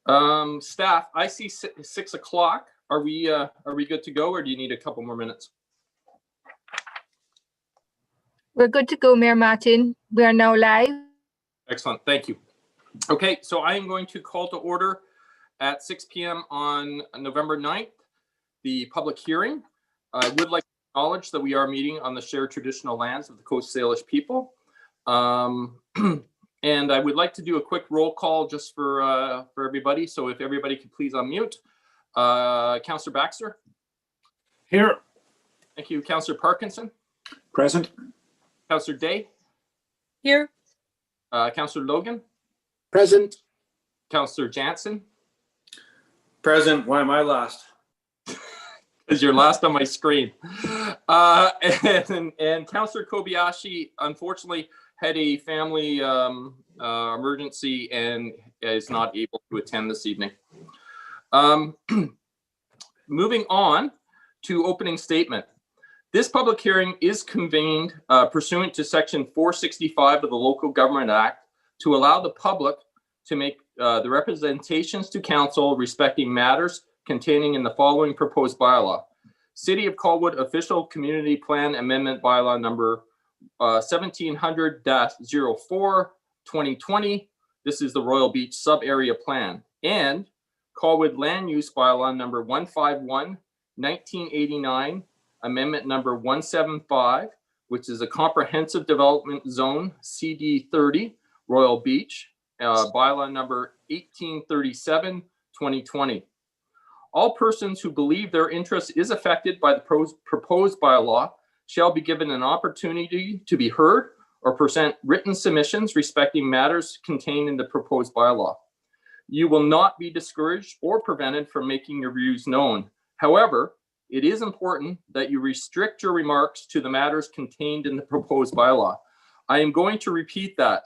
Staff, I see 6 o'clock. Are we good to go, or do you need a couple more minutes? We're good to go, Mayor Martin. We are now live. Excellent, thank you. Okay, so I am going to call to order at 6 p.m. on November 9th, the public hearing. I would like to acknowledge that we are meeting on the shared traditional lands of the Coast Salish people. And I would like to do a quick roll call just for everybody. So if everybody could please unmute. Councillor Baxter. Here. Thank you. Councillor Parkinson. Present. Councillor Day. Here. Councillor Logan. Present. Councillor Jansen. Present. Why am I last? Because you're last on my screen. And Councillor Kobayashi, unfortunately, had a family emergency and is not able to attend this evening. Moving on to opening statement. This public hearing is convened pursuant to Section 465 of the Local Government Act to allow the public to make the representations to council respecting matters containing in the following proposed bylaw. City of Colwood Official Community Plan Amendment Bylaw number 1700-04-2020. This is the Royal Beach Sub-Area Plan. And Colwood Land Use Bylaw number 151-1989, Amendment number 175, which is a Comprehensive Development Zone CD30, Royal Beach, Bylaw number 1837-2020. All persons who believe their interest is affected by the proposed bylaw shall be given an opportunity to be heard or present written submissions respecting matters contained in the proposed bylaw. You will not be discouraged or prevented from making your views known. However, it is important that you restrict your remarks to the matters contained in the proposed bylaw. I am going to repeat that.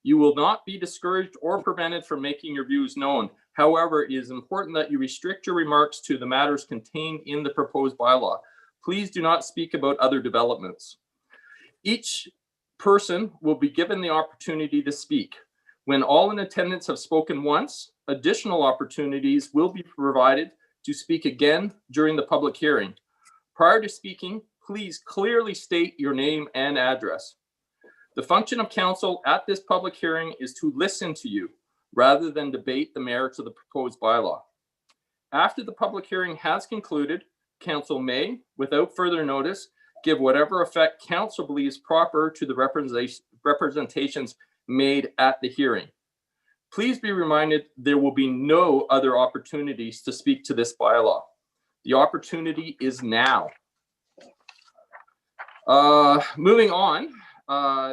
You will not be discouraged or prevented from making your views known. However, it is important that you restrict your remarks to the matters contained in the proposed bylaw. Please do not speak about other developments. Each person will be given the opportunity to speak. When all in attendance have spoken once, additional opportunities will be provided to speak again during the public hearing. Prior to speaking, please clearly state your name and address. The function of council at this public hearing is to listen to you rather than debate the merits of the proposed bylaw. After the public hearing has concluded, council may, without further notice, give whatever effect council believes proper to the representations made at the hearing. Please be reminded there will be no other opportunities to speak to this bylaw. The opportunity is now. Moving on,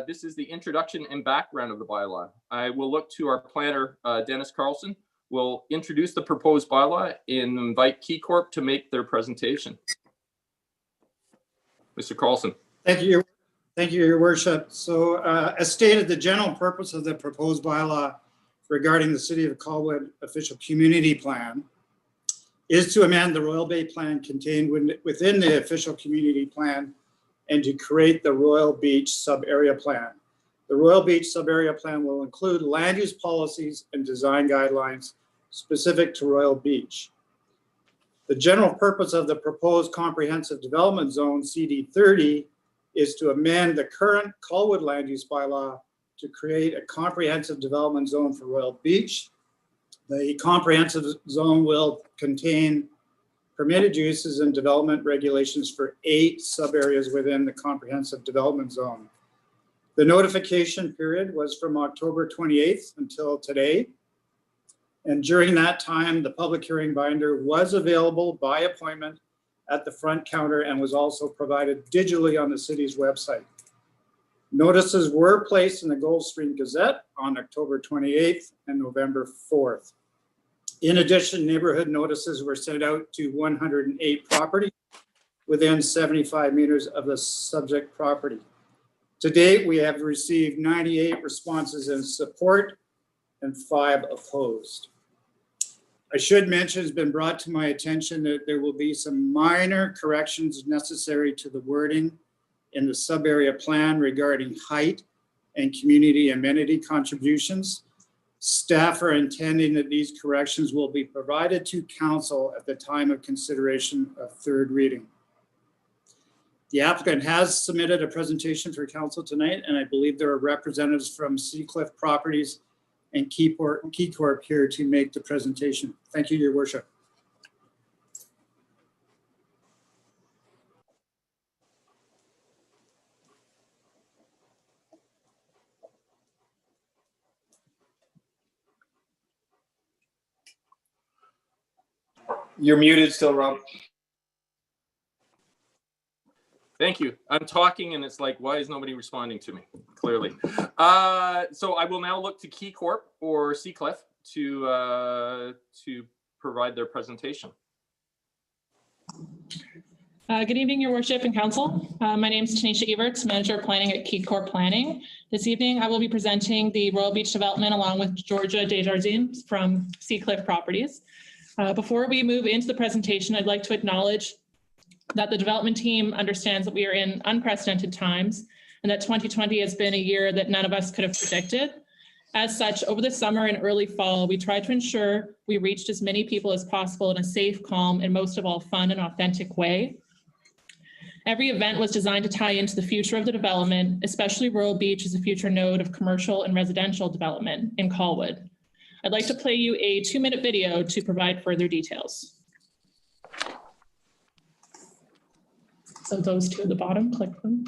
this is the introduction and background of the bylaw. I will look to our planner, Dennis Carlson, will introduce the proposed bylaw and invite KeyCorp to make their presentation. Mr. Carlson. Thank you, Your Worship. So as stated, the general purpose of the proposed bylaw regarding the City of Colwood Official Community Plan is to amend the Royal Bay Plan contained within the Official Community Plan and to create the Royal Beach Sub-Area Plan. The Royal Beach Sub-Area Plan will include land use policies and design guidelines specific to Royal Beach. The general purpose of the proposed Comprehensive Development Zone, CD30, is to amend the current Colwood Land Use Bylaw to create a comprehensive development zone for Royal Beach. The comprehensive zone will contain permitted uses and development regulations for 8 sub-areas within the comprehensive development zone. The notification period was from October 28th until today. And during that time, the public hearing binder was available by appointment at the front counter and was also provided digitally on the city's website. Notices were placed in the Goldstream Gazette on October 28th and November 4th. In addition, neighborhood notices were sent out to 108 properties within 75 meters of the subject property. To date, we have received 98 responses in support and 5 opposed. I should mention, it's been brought to my attention that there will be some minor corrections necessary to the wording in the sub-area plan regarding height and community amenity contributions. Staff are intending that these corrections will be provided to council at the time of consideration of third reading. The applicant has submitted a presentation for council tonight, and I believe there are representatives from Seacliff Properties and KeyCorp here to make the presentation. Thank you, Your Worship. You're muted still, Rob. Thank you. I'm talking and it's like, why is nobody responding to me? Clearly. So I will now look to KeyCorp or Seacliff to provide their presentation. Good evening, Your Worship and Council. My name is Tanisha Everts, Manager of Planning at KeyCorp Planning. This evening, I will be presenting the Royal Beach development along with Georgia Desjardins from Seacliff Properties. Before we move into the presentation, I'd like to acknowledge that the development team understands that we are in unprecedented times and that 2020 has been a year that none of us could have predicted. As such, over the summer and early fall, we tried to ensure we reached as many people as possible in a safe, calm, and most of all, fun and authentic way. Every event was designed to tie into the future of the development, especially Royal Beach as a future node of commercial and residential development in Colwood. I'd like to play you a 2-minute video to provide further details. So those two at the bottom, click them.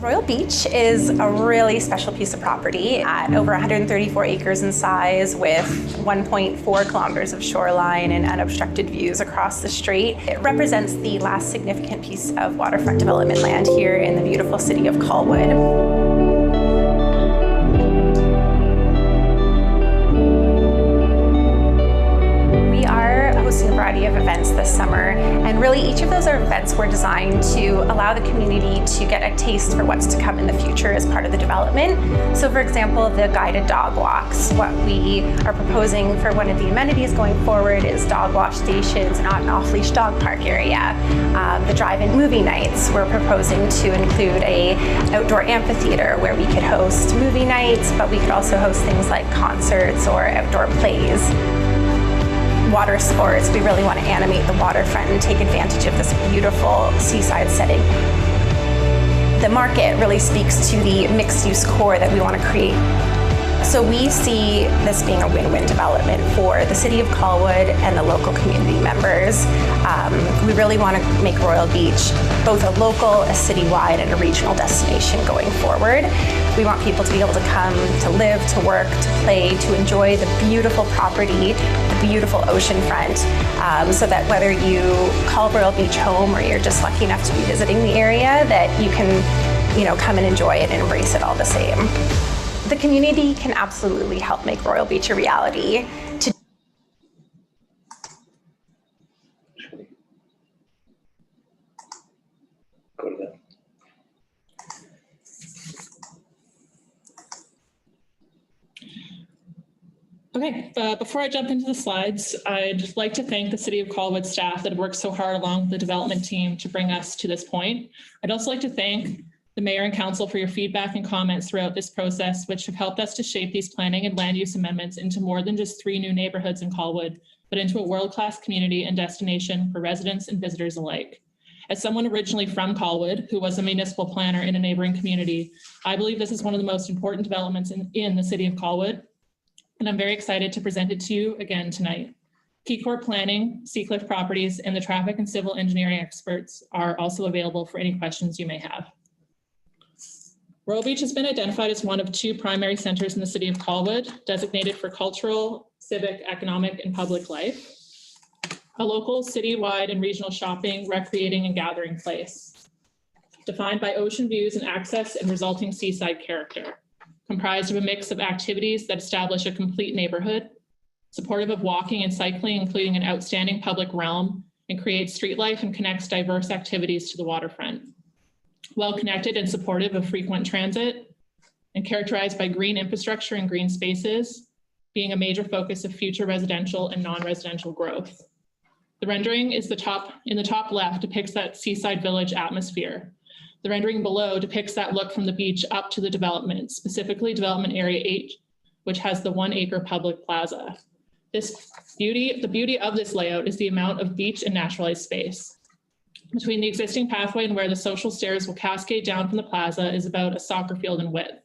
Royal Beach is a really special piece of property at over 134 acres in size with 1.4 kilometers of shoreline and unobstructed views across the strait. It represents the last significant piece of waterfront development land here in the beautiful city of Colwood. Hosting a variety of events this summer, and really each of those events were designed to allow the community to get a taste for what's to come in the future as part of the development. So for example, the guided dog walks. What we are proposing for one of the amenities going forward is dog wash stations and an off-leash dog park area. The drive-in movie nights, we're proposing to include a outdoor amphitheater where we could host movie nights, but we could also host things like concerts or outdoor plays. Water sports, we really want to animate the waterfront and take advantage of this beautiful seaside setting. The market really speaks to the mixed-use core that we want to create. So we see this being a win-win development for the city of Colwood and the local community members. We really want to make Royal Beach both a local, a citywide, and a regional destination going forward. We want people to be able to come to live, to work, to play, to enjoy the beautiful property, the beautiful oceanfront, so that whether you call Royal Beach home or you're just lucky enough to be visiting the area, that you can, come and enjoy it and embrace it all the same. The community can absolutely help make Royal Beach a reality. Okay, before I jump into the slides, I'd like to thank the City of Colwood staff that have worked so hard along with the development team to bring us to this point. I'd also like to thank the Mayor and Council for your feedback and comments throughout this process, which have helped us to shape these planning and land use amendments into more than just 3 new neighborhoods in Colwood, but into a world-class community and destination for residents and visitors alike. As someone originally from Colwood, who was a municipal planner in a neighboring community, I believe this is one of the most important developments in the City of Colwood, and I'm very excited to present it to you again tonight. KeyCorp Planning, Seacliff Properties, and the traffic and civil engineering experts are also available for any questions you may have. Royal Beach has been identified as one of 2 primary centers in the City of Colwood, designated for cultural, civic, economic, and public life. A local, citywide, and regional shopping, recreating, and gathering place. Defined by ocean views and access and resulting seaside character. Comprised of a mix of activities that establish a complete neighborhood, supportive of walking and cycling, including an outstanding public realm, and creates street life and connects diverse activities to the waterfront. Well-connected and supportive of frequent transit, and characterized by green infrastructure and green spaces, being a major focus of future residential and non-residential growth. The rendering is in the top left depicts that seaside village atmosphere. The rendering below depicts that look from the beach up to the development, specifically development area 8, which has the 1 acre public plaza. The beauty of this layout is the amount of beach and naturalized space. Between the existing pathway and where the social stairs will cascade down from the plaza is about a soccer field in width.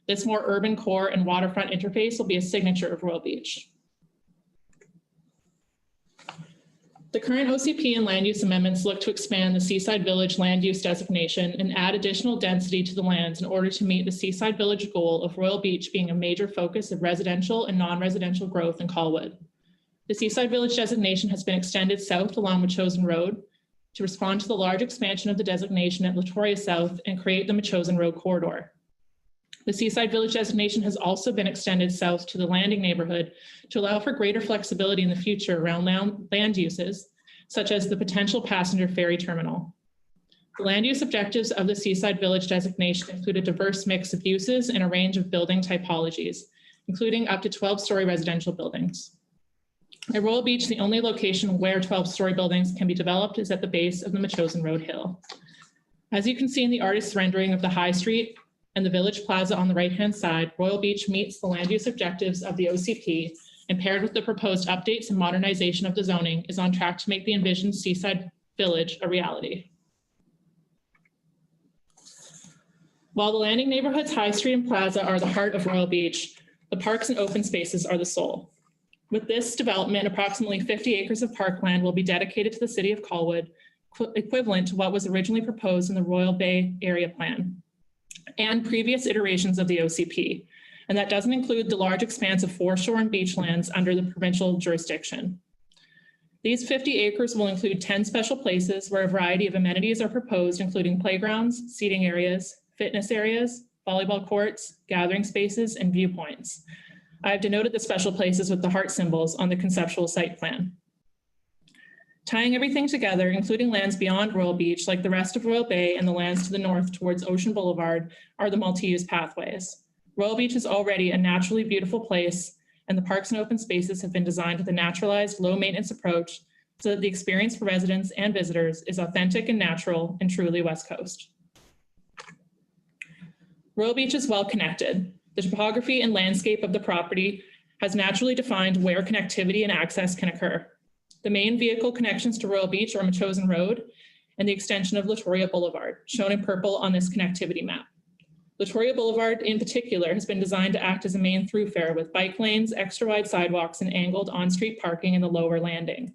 This more urban core and waterfront interface will be a signature of Royal Beach. The current OCP and land use amendments look to expand the Seaside Village land use designation and add additional density to the lands in order to meet the Seaside Village goal of Royal Beach being a major focus of residential and non-residential growth in Colwood. The Seaside Village designation has been extended south along Metchosin Road to respond to the large expansion of the designation at Latoria South and create the Metchosin Road corridor. The Seaside Village designation has also been extended south to the Landing neighborhood to allow for greater flexibility in the future around land uses, such as the potential passenger ferry terminal. The land use objectives of the Seaside Village designation include a diverse mix of uses and a range of building typologies, including up to 12-story residential buildings. At Royal Beach, the only location where 12-story buildings can be developed is at the base of the Metchosin Road hill. As you can see in the artist's rendering of the High Street and the Village Plaza on the right-hand side, Royal Beach meets the land use objectives of the OCP and paired with the proposed updates and modernization of the zoning is on track to make the envisioned Seaside Village a reality. While the Landing neighborhood's High Street and Plaza are the heart of Royal Beach, the parks and open spaces are the soul. With this development, approximately 50 acres of parkland will be dedicated to the city of Colwood, equivalent to what was originally proposed in the Royal Bay Area Plan and previous iterations of the OCP. And that doesn't include the large expanse of foreshore and beachlands under the provincial jurisdiction. These 50 acres will include 10 special places where a variety of amenities are proposed, including playgrounds, seating areas, fitness areas, volleyball courts, gathering spaces, and viewpoints. I have denoted the special places with the heart symbols on the conceptual site plan. Tying everything together, including lands beyond Royal Beach, like the rest of Royal Bay and the lands to the north towards Ocean Boulevard, are the multi-use pathways. Royal Beach is already a naturally beautiful place, and the parks and open spaces have been designed with a naturalized, low-maintenance approach so that the experience for residents and visitors is authentic and natural and truly West Coast. Royal Beach is well connected. The topography and landscape of the property has naturally defined where connectivity and access can occur. The main vehicle connections to Royal Beach are Metchosin Road and the extension of Latoria Boulevard, shown in purple on this connectivity map. Latoria Boulevard in particular has been designed to act as a main thoroughfare with bike lanes, extra wide sidewalks, and angled on-street parking in the lower landing,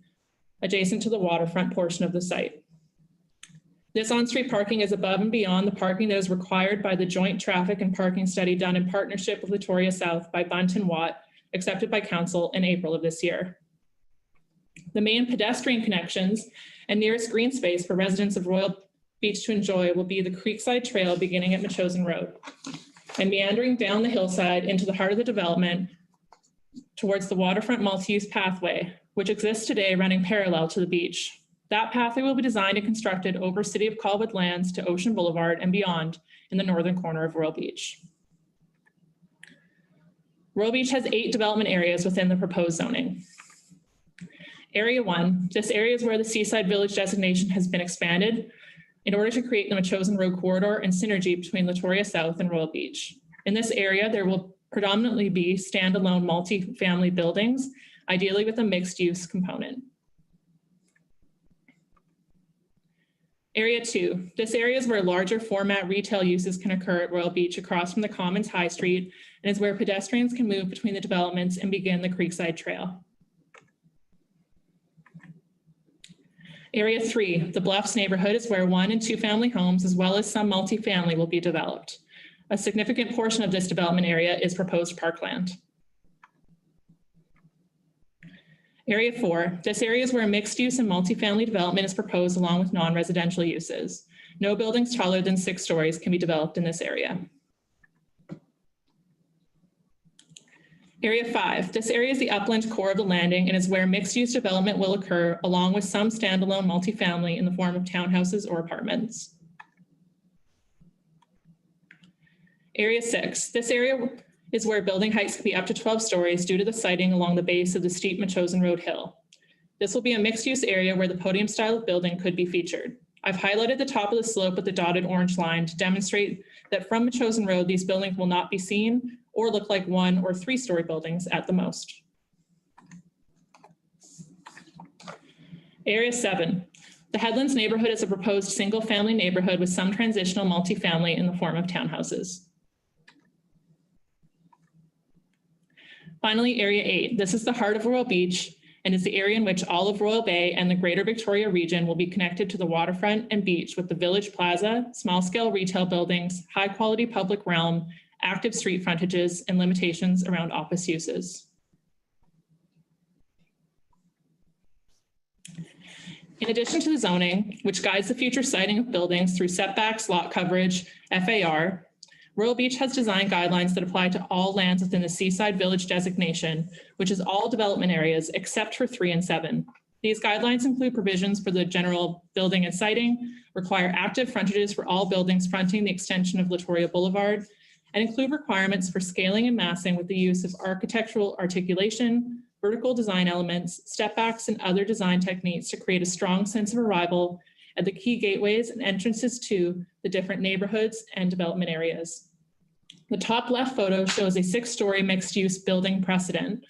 adjacent to the waterfront portion of the site. This on-street parking is above and beyond the parking that is required by the joint traffic and parking study done in partnership with Latoria South by Bunt and Watt, accepted by council in April of this year. The main pedestrian connections and nearest green space for residents of Royal Beach to enjoy will be the Creekside Trail beginning at Metchosin Road and meandering down the hillside into the heart of the development towards the waterfront multi-use pathway, which exists today running parallel to the beach. That pathway will be designed and constructed over City of Colwood lands to Ocean Boulevard and beyond in the northern corner of Royal Beach. Royal Beach has 8 development areas within the proposed zoning. Area 1, this area is where the Seaside Village designation has been expanded in order to create the Metchosin Road corridor and synergy between Latoria South and Royal Beach. In this area, there will predominantly be standalone multi-family buildings, ideally with a mixed-use component. Area 2, this area is where larger format retail uses can occur at Royal Beach across from the Commons High Street and is where pedestrians can move between the developments and begin the Creekside Trail. Area 3, the Bluffs neighborhood is where 1- and 2-family homes as well as some multifamily will be developed. A significant portion of this development area is proposed parkland. Area 4, this area is where mixed use and multifamily development is proposed along with non-residential uses. No buildings taller than 6 stories can be developed in this area. Area 5, this area is the upland core of the landing and is where mixed use development will occur along with some standalone multifamily in the form of townhouses or apartments. Area 6, this area is where building heights could be up to 12 stories due to the siting along the base of the steep Machosen Road hill. This will be a mixed-use area where the podium style of building could be featured. I've highlighted the top of the slope with the dotted orange line to demonstrate that from Machosen Road, these buildings will not be seen or look like 1 or 3-story buildings at the most. Area 7. The Headlands neighborhood is a proposed single-family neighborhood with some transitional multifamily in the form of townhouses. Finally, Area 8. This is the heart of Royal Beach and is the area in which all of Royal Bay and the Greater Victoria region will be connected to the waterfront and beach with the Village Plaza, small-scale retail buildings, high-quality public realm, active street frontages, and limitations around office uses. In addition to the zoning, which guides the future siting of buildings through setbacks, lot coverage, FAR, Royal Beach has design guidelines that apply to all lands within the Seaside Village designation, which is all development areas except for 3 and 7. These guidelines include provisions for the general building and siting, require active frontages for all buildings fronting the extension of Latoria Boulevard, and include requirements for scaling and massing with the use of architectural articulation, vertical design elements, stepbacks, and other design techniques to create a strong sense of arrival at the key gateways and entrances to the different neighborhoods and development areas. The top left photo shows a 6-story mixed-use building precedent.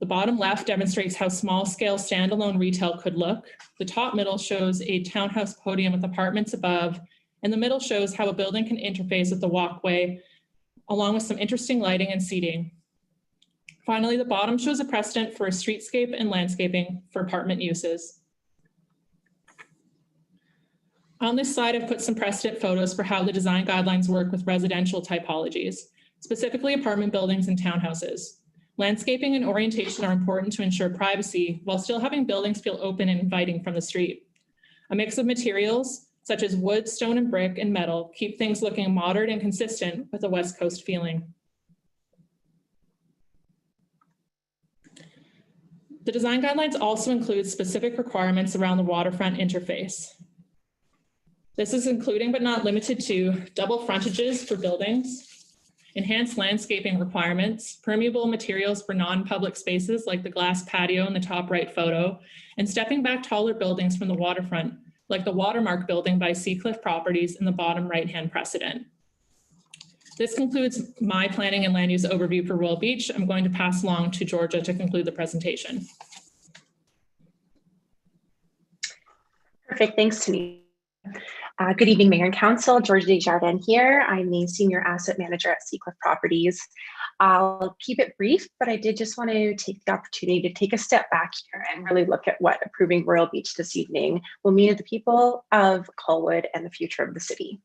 The bottom left demonstrates how small-scale standalone retail could look. The top middle shows a townhouse podium with apartments above, and the middle shows how a building can interface with the walkway, along with some interesting lighting and seating. Finally, the bottom shows a precedent for a streetscape and landscaping for apartment uses. On this slide, I've put some precedent photos for how the design guidelines work with residential typologies, specifically apartment buildings and townhouses. Landscaping and orientation are important to ensure privacy while still having buildings feel open and inviting from the street. A mix of materials, such as wood, stone, and brick, and metal, keep things looking modern and consistent with a West Coast feeling. The design guidelines also include specific requirements around the waterfront interface. This is including but not limited to double frontages for buildings, enhanced landscaping requirements, permeable materials for non-public spaces like the glass patio in the top right photo, and stepping back taller buildings from the waterfront, like the Watermark building by Seacliff Properties in the bottom right-hand precedent. This concludes my planning and land use overview for Royal Beach. I'm going to pass along to Georgia to conclude the presentation. Perfect, thanks, Tanisha. Good evening, Mayor and Council. Georgia Desjardins here. I'm the Senior Asset Manager at Seacliff Properties. I'll keep it brief, but I did just want to take the opportunity to take a step back here and really look at what approving Royal Beach this evening will mean to the people of Colwood and the future of the city.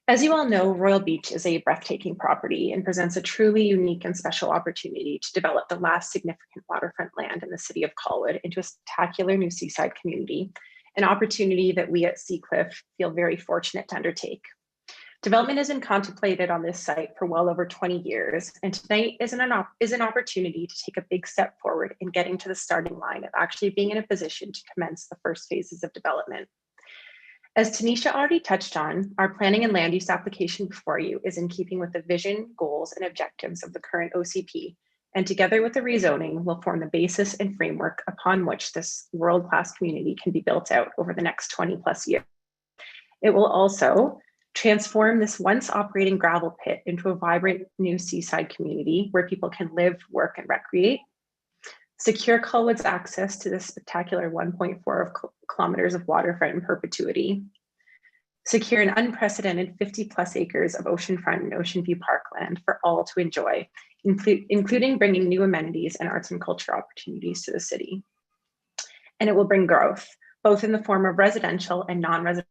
As you all know, Royal Beach is a breathtaking property and presents a truly unique and special opportunity to develop the last significant waterfront land in the city of Colwood into a spectacular new seaside community, an opportunity that we at Seacliff feel very fortunate to undertake. Development has been contemplated on this site for well over 20 years, and tonight is an opportunity to take a big step forward in getting to the starting line of actually being in a position to commence the first phases of development. As Tanisha already touched on, our planning and land use application before you is in keeping with the vision, goals, and objectives of the current OCP, and together with the rezoning will form the basis and framework upon which this world-class community can be built out over the next 20 plus years. It will also transform this once operating gravel pit into a vibrant new seaside community where people can live, work, and recreate, secure Colwood's access to this spectacular 1.4 kilometers of waterfront in perpetuity, secure an unprecedented 50 plus acres of oceanfront and ocean view parkland for all to enjoy, including bringing new amenities and arts and culture opportunities to the city. And it will bring growth, both in the form of residential and non-residential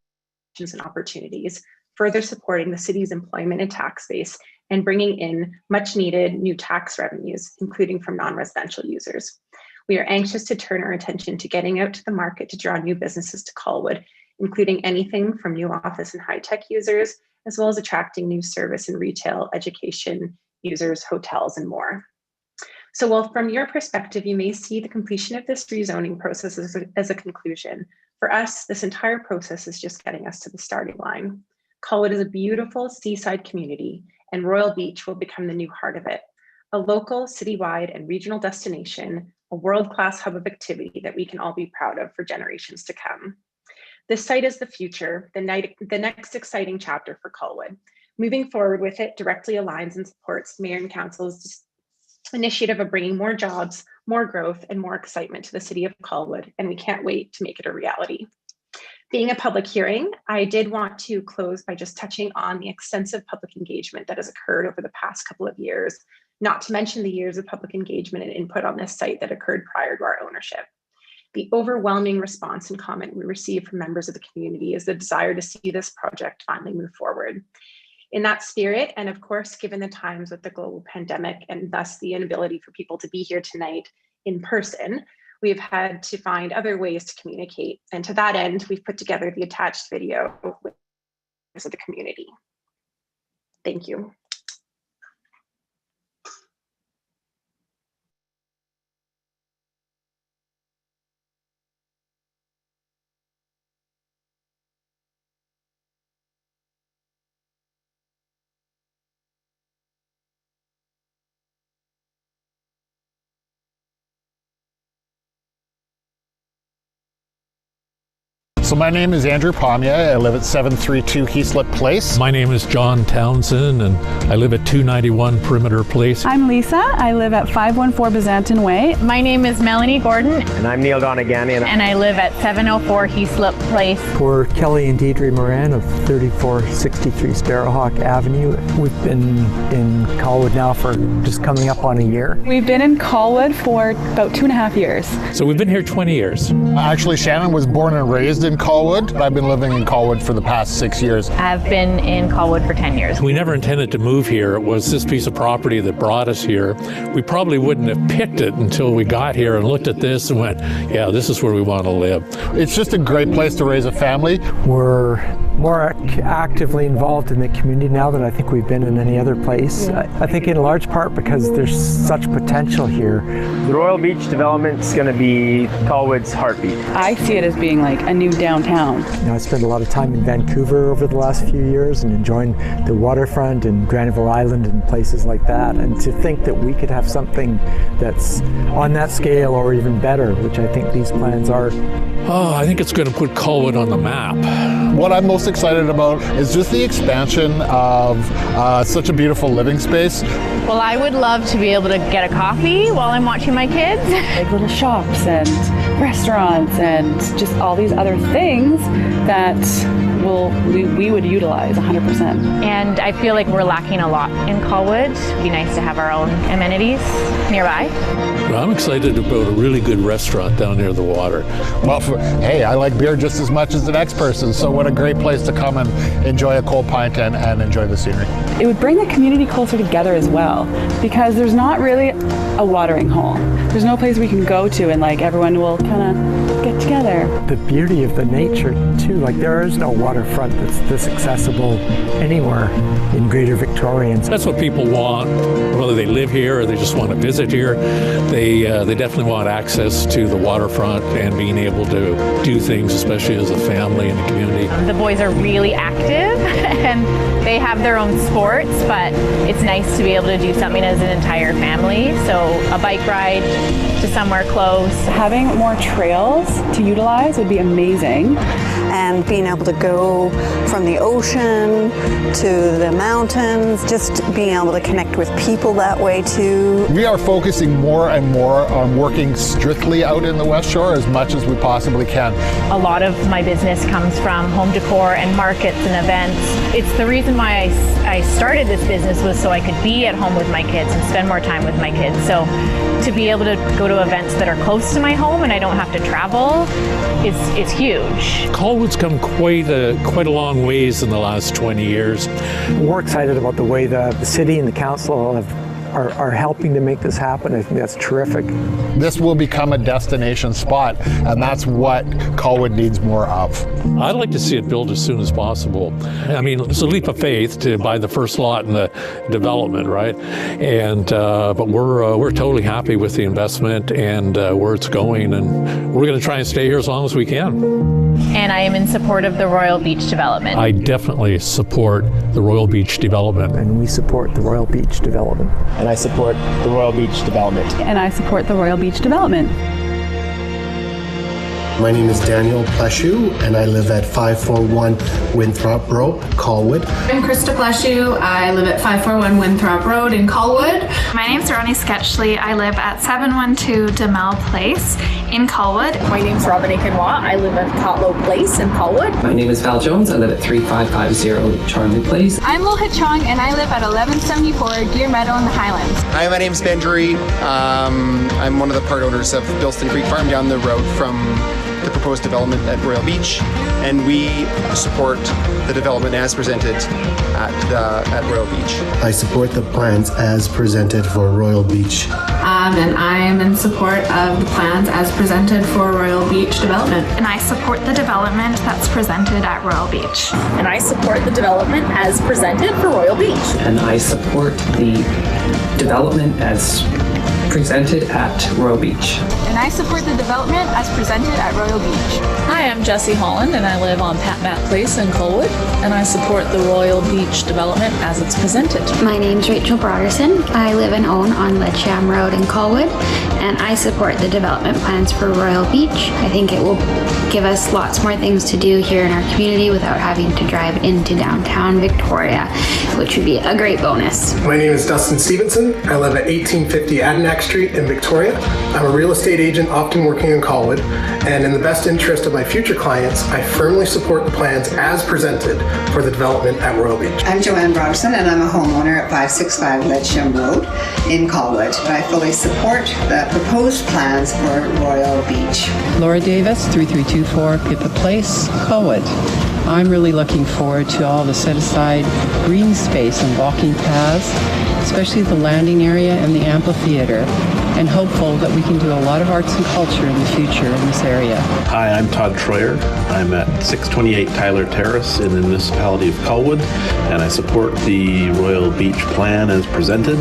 and opportunities, further supporting the city's employment and tax base and bringing in much needed new tax revenues, including from non-residential users. We are anxious to turn our attention to getting out to the market to draw new businesses to Colwood, including anything from new office and high-tech users, as well as attracting new service and retail, education users, hotels, and more. So while from your perspective, you may see the completion of this rezoning process as a conclusion, for us, this entire process is just getting us to the starting line. Colwood is a beautiful seaside community, and Royal Beach will become the new heart of it. A local, citywide, and regional destination, a world-class hub of activity that we can all be proud of for generations to come. This site is the future, the next exciting chapter for Colwood. Moving forward with it directly aligns and supports Mayor and Council's initiative of bringing more jobs, more growth, and more excitement to the city of Colwood, and we can't wait to make it a reality. Being a public hearing, I did want to close by just touching on the extensive public engagement that has occurred over the past couple of years, not to mention the years of public engagement and input on this site that occurred prior to our ownership. The overwhelming response and comment we received from members of the community is the desire to see this project finally move forward. In that spirit, and of course, given the times with the global pandemic and thus the inability for people to be here tonight in person, we've had to find other ways to communicate. And to that end, we've put together the attached video with members of the community. Thank you. So my name is Andrew Pomia. I live at 732 Heaslip Place. My name is John Townsend, and I live at 291 Perimeter Place. I'm Lisa. I live at 514 Byzantin Way. My name is Melanie Gordon. And I'm Neil Doneganian. And I live at 704 Heaslip Place. For Kelly and Deidre Moran of 3463 Sparrowhawk Avenue. We've been in Colwood now for just coming up on a year. We've been in Colwood for about 2.5 years. So we've been here 20 years. Actually, Shannon was born and raised in Colwood. I've been living in Colwood for the past 6 years. I've been in Colwood for 10 years. We never intended to move here. It was this piece of property that brought us here. We probably wouldn't have picked it until we got here and looked at this and went, yeah, this is where we want to live. It's just a great place to raise a family. We're more actively involved in the community now than I think we've been in any other place. I think in large part because there's such potential here. The Royal Beach development is going to be Colwood's heartbeat. I see it as being like a new downtown. You know, I spent a lot of time in Vancouver over the last few years and enjoying the waterfront and Granville Island and places like that. And to think that we could have something that's on that scale or even better, which I think these plans are. Oh, I think it's going to put Colwood on the map. What I'm most excited about is just the expansion of such a beautiful living space. Well, I would love to be able to get a coffee while I'm watching my kids. Like little shops and restaurants and just all these other things that we would utilize 100%. And I feel like we're lacking a lot in Colwood. It'd be nice to have our own amenities nearby. Well, I'm excited about a really good restaurant down near the water. Well, hey, I like beer just as much as the next person, so what a great place to come and enjoy a cold pint and enjoy the scenery. It would bring the community closer together as well, because there's not really a watering hole. There's no place we can go to and like everyone will kind of get together. The beauty of the nature too, like there is no waterfront that's this accessible anywhere in Greater Victoria. That's what people want, whether they live here or they just want to visit here. They definitely want access to the waterfront and being able to do things, especially as a family and a community. The boys are really active and they have their own sports, but it's nice to be able to do something as an entire family. So a bike ride to somewhere close. Having more trails to utilize would be amazing. And being able to go from the ocean to the mountains, just being able to connect with people that way too. We are focusing more and more on working strictly out in the West Shore as much as we possibly can. A lot of my business comes from home decor and markets and events. It's the reason why I started this business was so I could be at home with my kids and spend more time with my kids. So to be able to go to events that are close to my home and I don't have to travel is huge. Colwood's come quite a long ways in the last 20 years. We're excited about the way the city and the council have are helping to make this happen. I think that's terrific. This will become a destination spot, and that's what Colwood needs more of. I'd like to see it built as soon as possible. I mean, it's a leap of faith to buy the first lot in the development, right? And but we're totally happy with the investment and where it's going, and we're going to try and stay here as long as we can. And I am in support of the Royal Beach development. I definitely support the Royal Beach development. And we support the Royal Beach development. And I support the Royal Beach development. And I support the Royal Beach development. My name is Daniel Pleshu, and I live at 541 Winthrop Road, Colwood. I'm Krista Pleshu. I live at 541 Winthrop Road in Colwood. My name's Ronnie Sketchley. I live at 712 Demel Place in Colwood. My name's Robin Aiken-Watt. I live at Cotlow Place in Colwood. My name is Val Jones. I live at 3550 Charlie Place. I'm Mohit Chong, and I live at 1174 Deer Meadow in the Highlands. Hi, my name's Ben Drury. I'm one of the part owners of Bilston Creek Farm down the road from the proposed development at Royal Beach, and we support the development as presented at Royal Beach. I support the plans as presented for Royal Beach. And I am in support of the plans as presented for Royal Beach development. And I support the development that's presented at Royal Beach. And I support the development as presented for Royal Beach. And I support the development as presented at Royal Beach. And I support the development as presented at Royal Beach. Hi, I'm Jessie Holland, and I live on Pat Matt Place in Colwood, and I support the Royal Beach development as it's presented. My name's Rachel Broderson. I live and own on Ledgeham Road in Colwood, and I support the development plans for Royal Beach. I think it will give us lots more things to do here in our community without having to drive into downtown Victoria, which would be a great bonus. My name is Dustin Stevenson. I live at 1850 Adirondack Street in Victoria. I'm a real estate agent often working in Colwood, and in the best interest of my future clients, I firmly support the plans as presented for the development at Royal Beach. I'm Joanne Broderson, and I'm a homeowner at 565 Ledgeham Road in Colwood. I fully support the proposed plans for Royal Beach. Laura Davis, 3324 Pippa Place, Colwood. I'm really looking forward to all the set-aside green space and walking paths, especially the landing area and the amphitheater, and hopeful that we can do a lot of arts and culture in the future in this area. Hi, I'm Todd Troyer. I'm at 628 Tyler Terrace in the municipality of Colwood, and I support the Royal Beach plan as presented.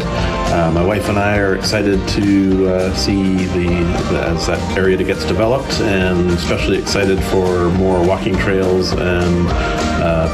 My wife and I are excited to see as that area gets developed, and especially excited for more walking trails and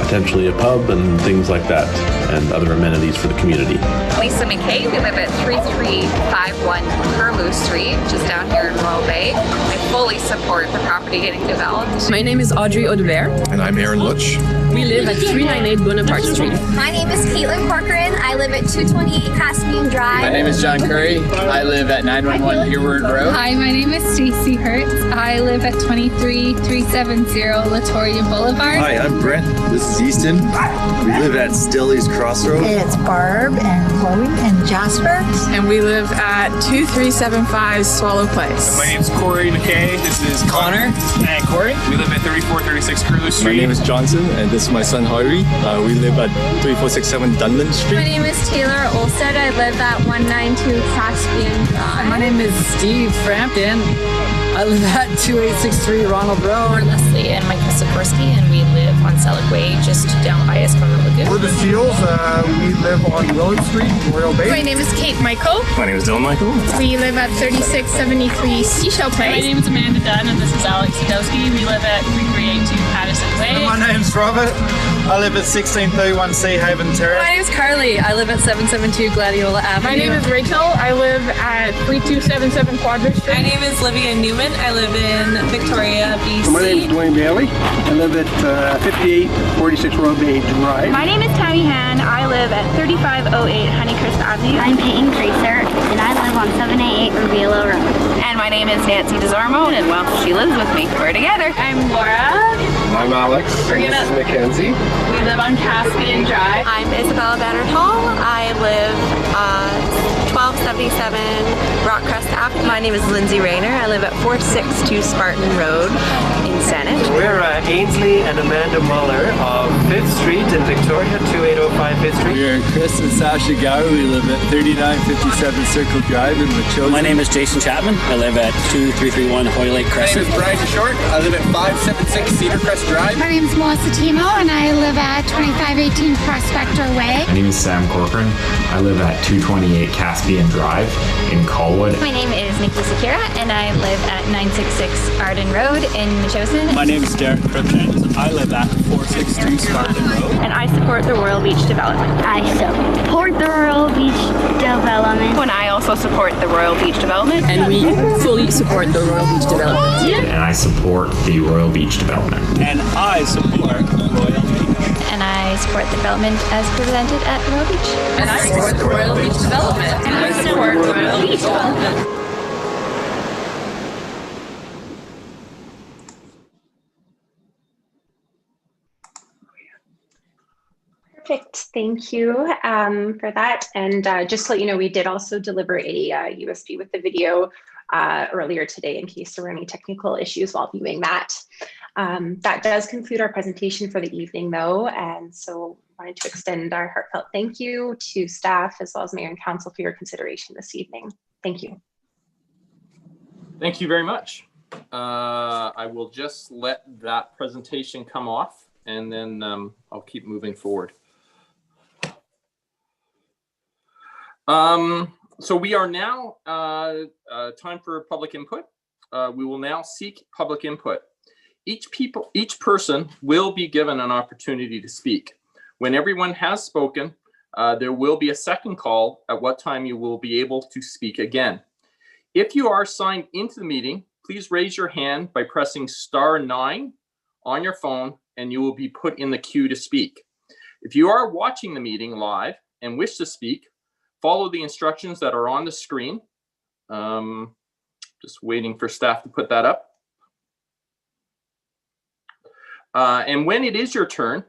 potentially a pub and things like that, and other amenities for the community. Lisa McKay. We live at 3351 Curlew Street, just down here in Royal Bay. I fully support the property getting developed. My name is Audrey Audebert. And I'm Aaron Lutch. We live at 398 Bonaparte Street. My name is Caitlin Corcoran. I live at 228 Caspian Drive. My name is John Curry. I live at 911 Hereward Road. Hi, my name is Stacey Hertz. I live at 23370 Latoria Boulevard. Hi, I'm Brent. This is Easton. We live at Stilly's Crossroads. It's Barb and Chloe and Jasper. And we live at 2375 Swallow Place. My name's Corey McKay. This is Connor and Corey. We live at 3436 Curlew Street. My name is Johnson, and this is my son Harvey. We live at 3467 Dunland Street. My name is Taylor Olstead. I live at 192 Caspian Drive. My name is Steve Frampton. I live at 2863 Ronald Road. We're Leslie and Mike Sikorsky, and we live on Selleck Way, just down by Escona Lagoon. We're the Seals. We live on Willard Street, Royal Bay. My name is Kate Michael. My name is Dylan Michael. We live at 3673 Seashell Place. My name is Amanda Dunn, and this is Alex Sadowski. We live at 3382 Patterson Way. My name's Robert. I live at 1631 Sea Haven Terrace. My name is Carly. I live at 772 Gladiola Avenue. My name is Rachel. I live at 3277 Quadra Street. My name is Livia Newman. I live in Victoria, BC. My name is Dwayne Bailey. I live at 5846 Royal Bay Drive. My name is Tammy Han. I live at 3508 Honeycrisp Avenue. I'm Peyton Tracer, and I live on 788 Reveal Road. And my name is Nancy DeZormo, and well, she lives with me. We're together. I'm Laura. I'm Alex. This is Mackenzie. We live on Caspian Drive. I'm Isabella Battert Hall. I live 1277 Rockcrest Avenue. My name is Lindsay Rayner. I live at 462 Spartan Road in Saanich. We're Ainsley and Amanda Muller of 5th Street in Victoria, 2805 5th Street. We're Chris and Sasha Gower. We live at 3957 Circle Drive in Machosen. My name is Jason Chapman. I live at 2331 Hoyle Lake Crescent. My name is Brian Short. I live at 576 Cedar Crest Drive. My name is Melissa Timo and I live at 2518 Prospector Way. My name is Sam Corcoran. I live at 228 Caspian Drive in Colwood. My name is Nikki Sakira and I live at 966 Arden Road in Machosen. My name is Derek Crookshanks. I live at 462 Spartan Road. And I support the Royal Beach development. I support the Royal Beach development. And I also support the Royal Beach development. And we fully support the Royal Beach development. Yeah. And I support the Royal Beach development. And I support Royal Beach. And I support the development as presented at Royal Beach. And I support the Royal Beach development. And I support Royal Beach development. Perfect. Thank you for that. And just to let you know, we did also deliver a USB with the video earlier today in case there were any technical issues while viewing that. That does conclude our presentation for the evening though. And so I wanted to extend our heartfelt thank you to staff as well as Mayor and Council for your consideration this evening. Thank you. Thank you very much. I will just let that presentation come off and then I'll keep moving forward. So we are now time for public input. We will now seek public input. Each person will be given an opportunity to speak. When everyone has spoken, there will be a second call at what time you will be able to speak again. If you are signed into the meeting, please raise your hand by pressing *9 on your phone and you will be put in the queue to speak. If you are watching the meeting live and wish to speak, follow the instructions that are on the screen. Just waiting for staff to put that up. And when it is your turn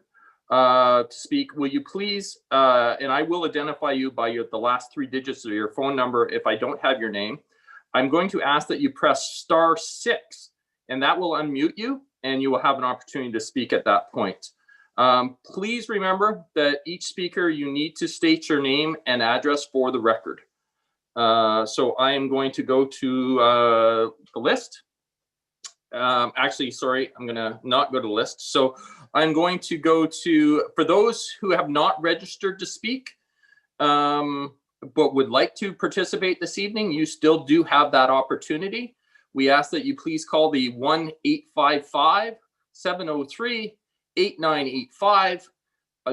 to speak, will you please, and I will identify you by the last 3 digits of your phone number if I don't have your name. I'm going to ask that you press *6 and that will unmute you and you will have an opportunity to speak at that point. Please remember that each speaker, you need to state your name and address for the record. So I am going to go to the list. Actually, sorry, I'm gonna not go to the list. So I'm going to go to, for those who have not registered to speak, but would like to participate this evening, you still do have that opportunity. We ask that you please call the 1-855-703-8985.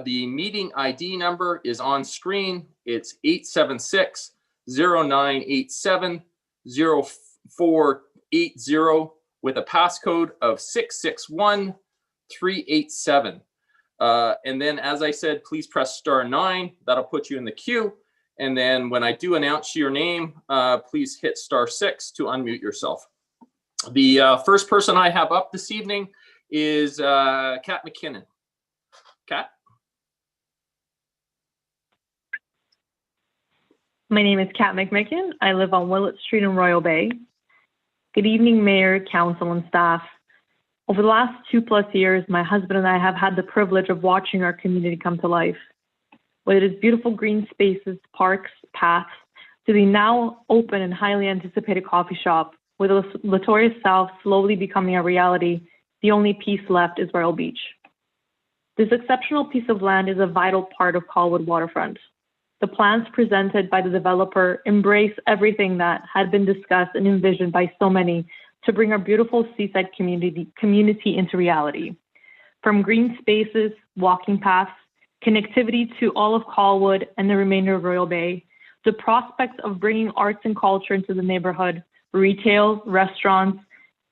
The meeting ID number is on screen. It's 876-0987-0480 with a passcode of 661387. And then, as I said, please press *9. That'll put you in the queue. And then when I do announce your name, please hit *6 to unmute yourself. The first person I have up this evening is Kat McKinnon. Kat? My name is Kat McMicken. I live on Willett Street in Royal Bay. Good evening, Mayor, Council, and staff. Over the last 2+ years, my husband and I have had the privilege of watching our community come to life. Whether it is beautiful green spaces, parks, paths, to the now open and highly anticipated coffee shop, with Latoria South slowly becoming a reality, the only piece left is Royal Beach. This exceptional piece of land is a vital part of Colwood waterfront. The plans presented by the developer embrace everything that had been discussed and envisioned by so many to bring our beautiful seaside community into reality. From green spaces, walking paths, connectivity to all of Colwood and the remainder of Royal Bay, the prospects of bringing arts and culture into the neighborhood, retail, restaurants,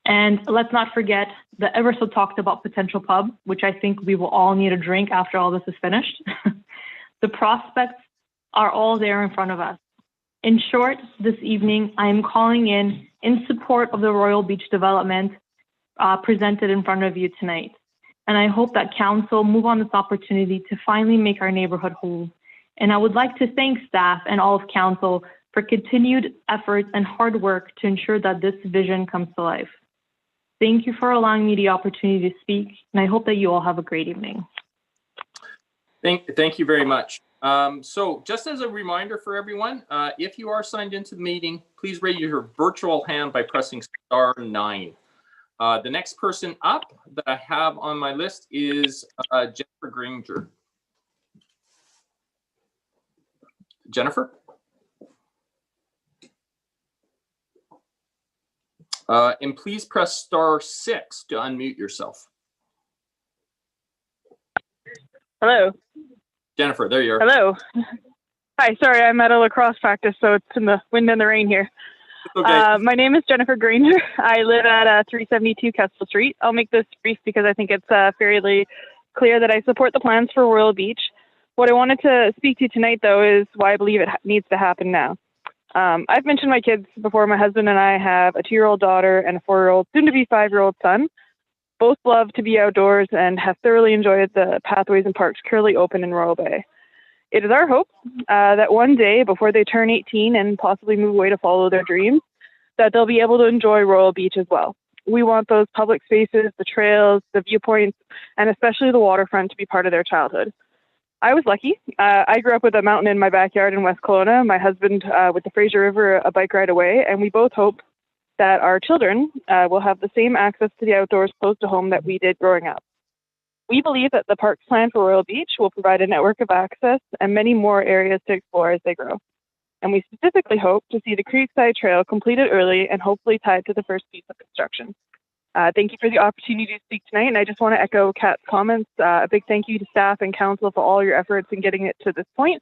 and let's not forget the ever so talked about potential pub, which I think we will all need a drink after all this is finished. The prospects are all there in front of us. In short, this evening, I am calling in support of the Royal Beach development presented in front of you tonight. And I hope that Council move on this opportunity to finally make our neighborhood whole. And I would like to thank staff and all of Council for continued efforts and hard work to ensure that this vision comes to life. Thank you for allowing me the opportunity to speak, and I hope that you all have a great evening. Thank you very much. So just as a reminder for everyone, if you are signed into the meeting, please raise your virtual hand by pressing *9. The next person up that I have on my list is Jennifer Granger. Jennifer? And please press *6 to unmute yourself. Hello. Jennifer, there you are. Hello. Hi, sorry, I'm at a lacrosse practice, so it's in the wind and the rain here. Okay. My name is Jennifer Granger. I live at 372 Kessel Street. I'll make this brief because I think it's fairly clear that I support the plans for Royal Beach. What I wanted to speak to tonight, though, is why I believe it needs to happen now. I've mentioned my kids before. My husband and I have a 2-year-old daughter and a 4-year-old, soon-to-be 5-year-old son. Both love to be outdoors and have thoroughly enjoyed the pathways and parks currently open in Royal Bay. It is our hope that one day, before they turn 18 and possibly move away to follow their dreams, that they'll be able to enjoy Royal Beach as well. We want those public spaces, the trails, the viewpoints, and especially the waterfront to be part of their childhood. I was lucky. I grew up with a mountain in my backyard in West Kelowna, my husband with the Fraser River a bike ride away, and we both hope that our children will have the same access to the outdoors close to home that we did growing up. We believe that the parks plan for Royal Beach will provide a network of access and many more areas to explore as they grow. And we specifically hope to see the Creekside Trail completed early and hopefully tied to the first piece of construction. Thank you for the opportunity to speak tonight, and I just want to echo Kat's comments. A big thank you to staff and council for all your efforts in getting it to this point,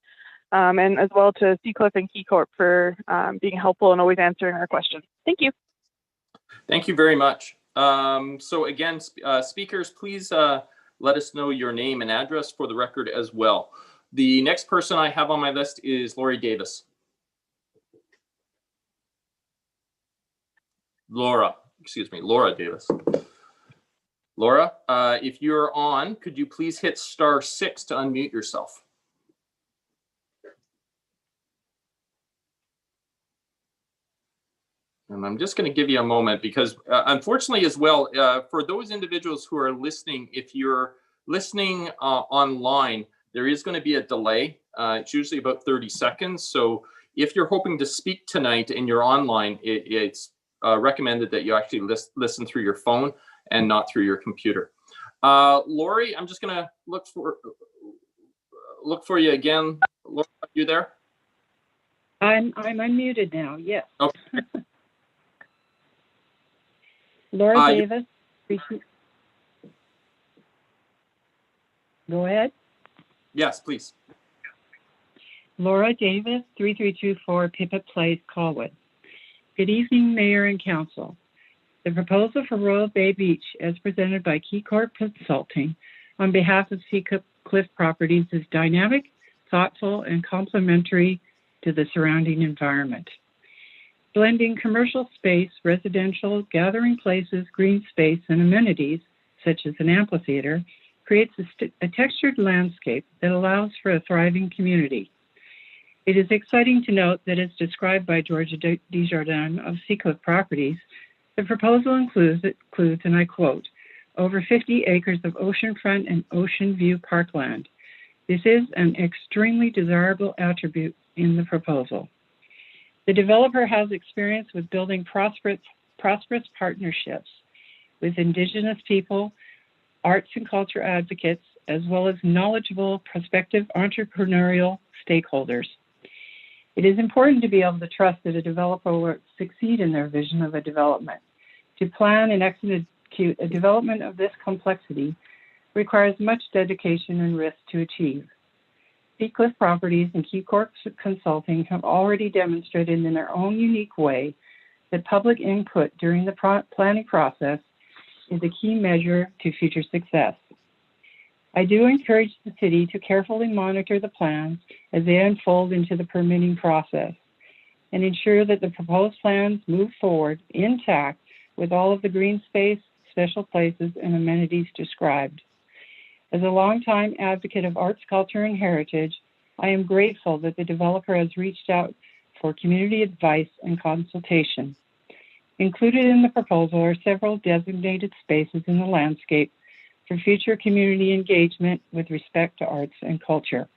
and as well to Seacliff and KeyCorp for being helpful and always answering our questions. Thank you. Thank you very much. So again, speakers, please let us know your name and address for the record as well. The next person I have on my list is Lori Davis. Laura Davis. Laura, if you're on, could you please hit *6 to unmute yourself? And I'm just going to give you a moment because unfortunately as well, for those individuals who are listening, if you're listening online, there is going to be a delay. It's usually about 30 seconds. So if you're hoping to speak tonight and you're online, it's recommended that you actually listen through your phone and not through your computer. Lori, I'm just going to look for you again. Laura, are you there? I'm unmuted now. Yes. Okay. Laura Davis. Go ahead. Yes, please. Laura Davis, 3324 Pipit Place, Colwood. Good evening, Mayor and Council. The proposal for Royal Bay Beach, as presented by KeyCorp Consulting on behalf of Seacliff Properties, is dynamic, thoughtful, and complementary to the surrounding environment. Blending commercial space, residential, gathering places, green space, and amenities, such as an amphitheater, creates a textured landscape that allows for a thriving community. It is exciting to note that, as described by Georgia Desjardins of Seacliff Properties, the proposal includes, and I quote, over 50 acres of oceanfront and ocean view parkland. This is an extremely desirable attribute in the proposal. The developer has experience with building prosperous partnerships with Indigenous people, arts and culture advocates, as well as knowledgeable prospective entrepreneurial stakeholders. It is important to be able to trust that a developer will succeed in their vision of a development. To plan and execute a development of this complexity requires much dedication and risk to achieve. Seacliff Properties and KeyCorp Consulting have already demonstrated in their own unique way that public input during the planning process is a key measure to future success. I do encourage the city to carefully monitor the plans as they unfold into the permitting process and ensure that the proposed plans move forward intact with all of the green space, special places, and amenities described. As a longtime advocate of arts, culture, and heritage, I am grateful that the developer has reached out for community advice and consultation. Included in the proposal are several designated spaces in the landscape for future community engagement with respect to arts and culture.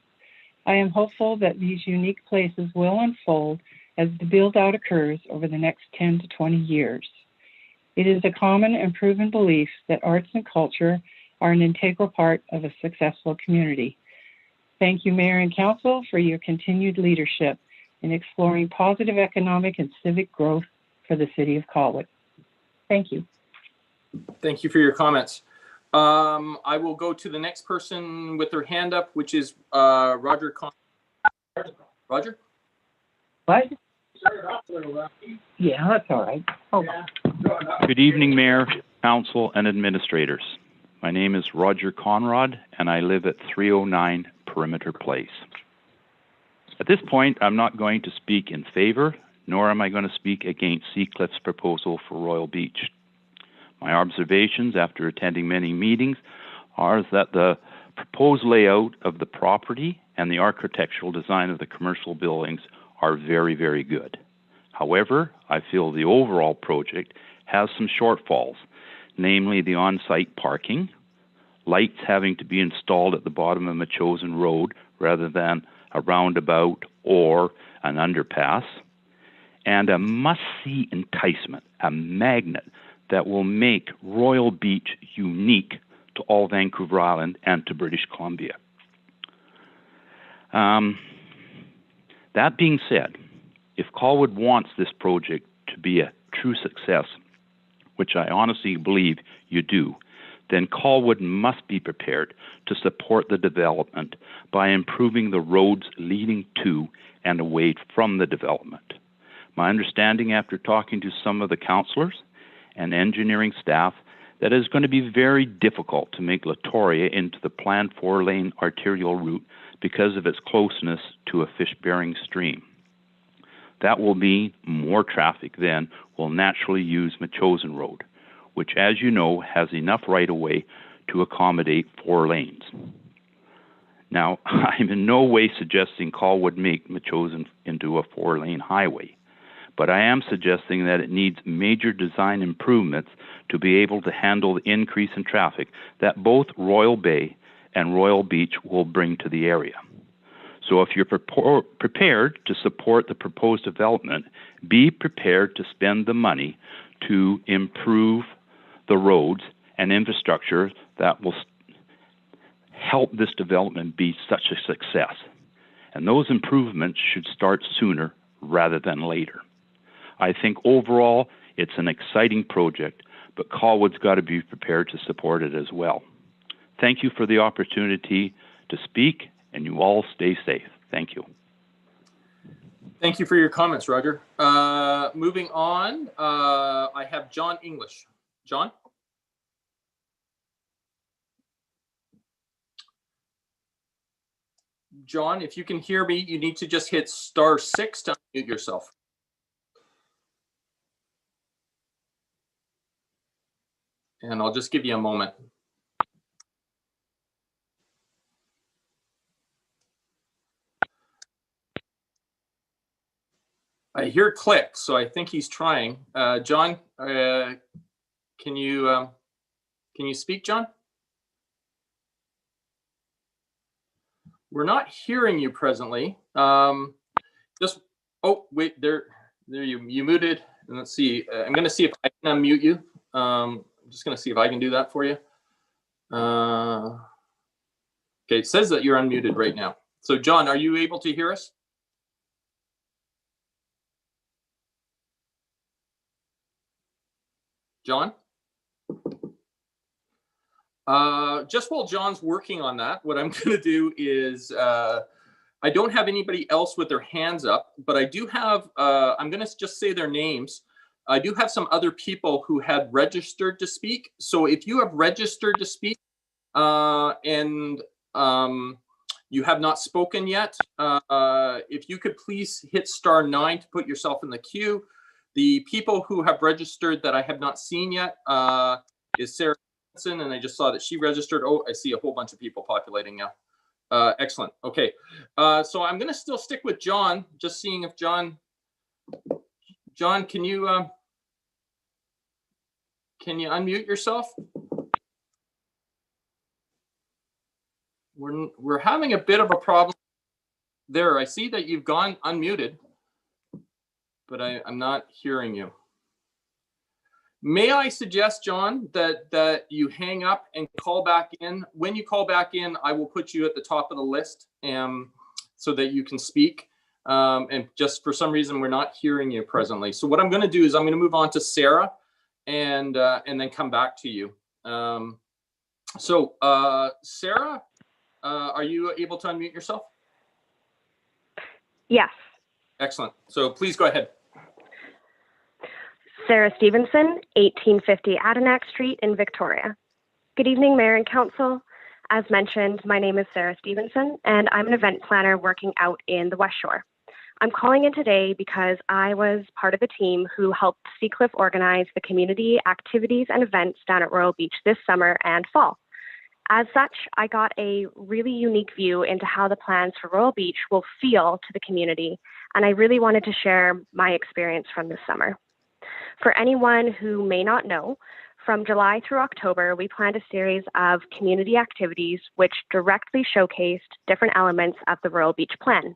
I am hopeful that these unique places will unfold as the build-out occurs over the next 10 to 20 years. It is a common and proven belief that arts and culture are an integral part of a successful community. Thank you, Mayor and Council, for your continued leadership in exploring positive economic and civic growth for the City of Colwood. Thank you. Thank you for your comments. I will go to the next person with their hand up, which is Roger. Roger? What? Yeah, that's all right. Good evening, Mayor, Council, and Administrators. My name is Roger Conrad, and I live at 309 Perimeter Place. At this point, I'm not going to speak in favor, nor am I going to speak against Seacliff's proposal for Royal Beach. My observations after attending many meetings are that the proposed layout of the property and the architectural design of the commercial buildings are very, very good. However, I feel the overall project has some shortfalls, namely the on-site parking, lights having to be installed at the bottom of a chosen road rather than a roundabout or an underpass, and a must-see enticement, a magnet that will make Royal Beach unique to all Vancouver Island and to British Columbia. That being said, if Colwood wants this project to be a true success, which I honestly believe you do, then Colwood must be prepared to support the development by improving the roads leading to and away from the development. My understanding after talking to some of the councillors and engineering staff that it is going to be very difficult to make Latoria into the planned 4-lane arterial route because of its closeness to a fish-bearing stream. That will mean more traffic then will naturally use Metchosin Road, which, as you know, has enough right-of-way to accommodate 4 lanes. Now, I'm in no way suggesting Colwood make Metchosin into a 4-lane highway, but I am suggesting that it needs major design improvements to be able to handle the increase in traffic that both Royal Bay and Royal Beach will bring to the area. So if you're prepared to support the proposed development, be prepared to spend the money to improve the roads and infrastructure that will help this development be such a success. And those improvements should start sooner rather than later. I think overall it's an exciting project, but Colwood's got to be prepared to support it as well. Thank you for the opportunity to speak, and you all stay safe. Thank you. Thank you for your comments, Roger. Moving on, I have John English. John? John, if you can hear me, you need to just hit *6 to unmute yourself. And I'll just give you a moment. I hear click, so I think he's trying. John, can you speak, John? We're not hearing you presently. Oh wait, there you muted. And let's see. I'm going to see if I can unmute you. I'm just going to see if I can do that for you. Okay, it says that you're unmuted right now. So John, are you able to hear us? John? Just while John's working on that, what I'm going to do is I don't have anybody else with their hands up, but I do have, I'm going to just say their names. I do have some other people who had registered to speak. So if you have registered to speak and you have not spoken yet, if you could please hit *9 to put yourself in the queue. The people who have registered that I have not seen yet is Sarah Johnson, and I just saw that she registered. Oh, I see a whole bunch of people populating now. Excellent. Okay, so I'm going to still stick with John, just seeing if John John, can you unmute yourself? We're having a bit of a problem there. I see that you've gone unmuted, but I'm not hearing you. May I suggest, John, that you hang up and call back in? When you call back in, I will put you at the top of the list so that you can speak. And just for some reason, we're not hearing you presently. So what I'm going to do is I'm going to move on to Sarah and then come back to you. Sarah, are you able to unmute yourself? Yes. Excellent. So please go ahead. Sarah Stevenson, 1850 Adenac Street in Victoria. Good evening, Mayor and Council. As mentioned, my name is Sarah Stevenson, and I'm an event planner working out in the West Shore. I'm calling in today because I was part of the team who helped Seacliff organize the community activities and events down at Royal Beach this summer and fall. As such, I got a really unique view into how the plans for Royal Beach will feel to the community, and I really wanted to share my experience from this summer. For anyone who may not know, from July through October, we planned a series of community activities which directly showcased different elements of the Royal Beach plan.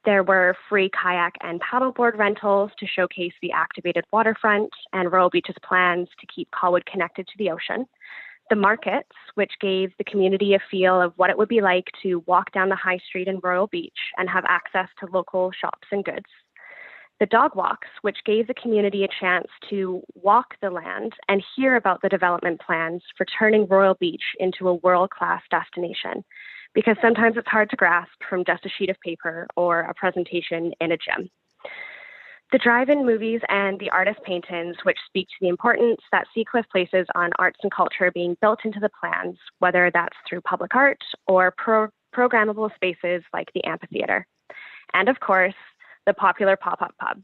There were free kayak and paddleboard rentals to showcase the activated waterfront and Royal Beach's plans to keep Colwood connected to the ocean. The markets, which gave the community a feel of what it would be like to walk down the high street in Royal Beach and have access to local shops and goods. The dog walks, which gave the community a chance to walk the land and hear about the development plans for turning Royal Beach into a world-class destination, because sometimes it's hard to grasp from just a sheet of paper or a presentation in a gym. The drive-in movies and the artist paint-ins, which speak to the importance that Seacliff places on arts and culture being built into the plans, whether that's through public art or programmable spaces like the amphitheater. And of course, the popular pop-up pub,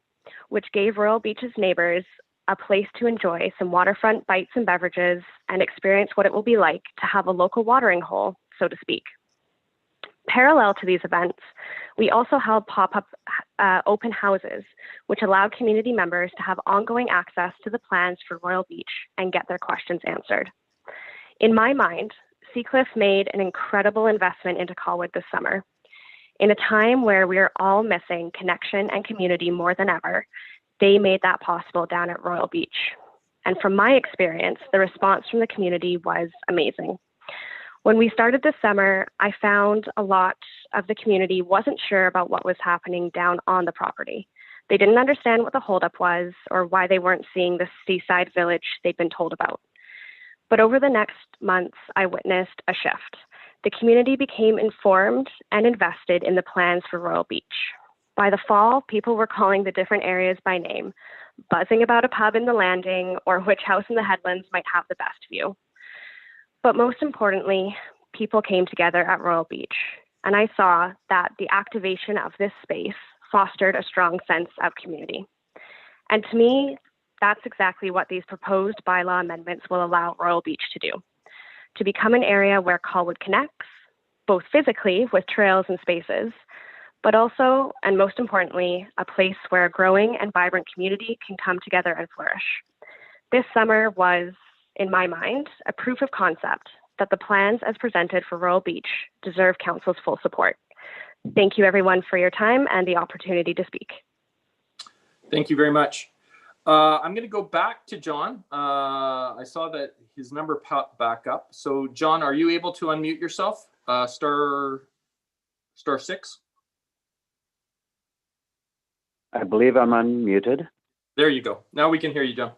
which gave Royal Beach's neighbors a place to enjoy some waterfront bites and beverages and experience what it will be like to have a local watering hole, so to speak. Parallel to these events, we also held pop-up open houses, which allowed community members to have ongoing access to the plans for Royal Beach and get their questions answered. In my mind, Seacliff made an incredible investment into Colwood this summer. In a time where we are all missing connection and community more than ever, they made that possible down at Royal Beach. And from my experience, the response from the community was amazing. When we started this summer, I found a lot of the community wasn't sure about what was happening down on the property. They didn't understand what the holdup was or why they weren't seeing the seaside village they'd been told about. But over the next months, I witnessed a shift. The community became informed and invested in the plans for Royal Beach. By the fall, people were calling the different areas by name, buzzing about a pub in the landing or which house in the headlands might have the best view. But most importantly, people came together at Royal Beach, and I saw that the activation of this space fostered a strong sense of community. And to me, that's exactly what these proposed bylaw amendments will allow Royal Beach to do. To become an area where Colwood connects, both physically with trails and spaces, but also, and most importantly, a place where a growing and vibrant community can come together and flourish. This summer was, in my mind, a proof of concept that the plans as presented for Royal Beach deserve Council's full support. Thank you everyone for your time and the opportunity to speak. Thank you very much. I'm going to go back to John. I saw that his number popped back up. So John, are you able to unmute yourself? Star 6. I believe I'm unmuted. There you go. Now we can hear you, John.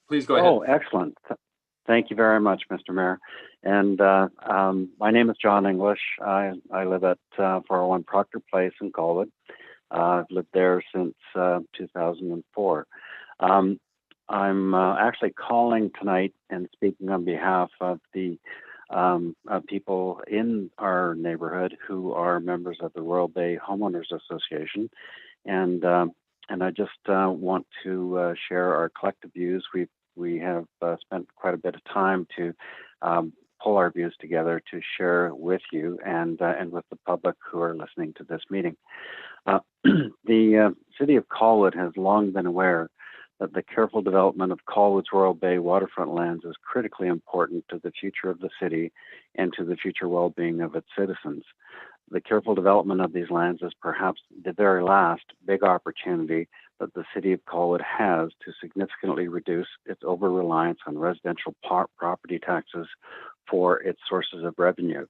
Please go ahead. Oh, excellent. Thank you very much, Mr. Mayor. And my name is John English. I live at 401 Proctor Place in Colwood. I've lived there since 2004. I'm actually calling tonight and speaking on behalf of the people in our neighborhood who are members of the Royal Bay Homeowners Association. And I just want to share our collective views. We have spent quite a bit of time to pull our views together to share with you and with the public who are listening to this meeting. The City of Colwood has long been aware that the careful development of Colwood's Royal Bay waterfront lands is critically important to the future of the city and to the future well-being of its citizens. The careful development of these lands is perhaps the very last big opportunity that the City of Colwood has to significantly reduce its over-reliance on residential property taxes for its sources of revenue.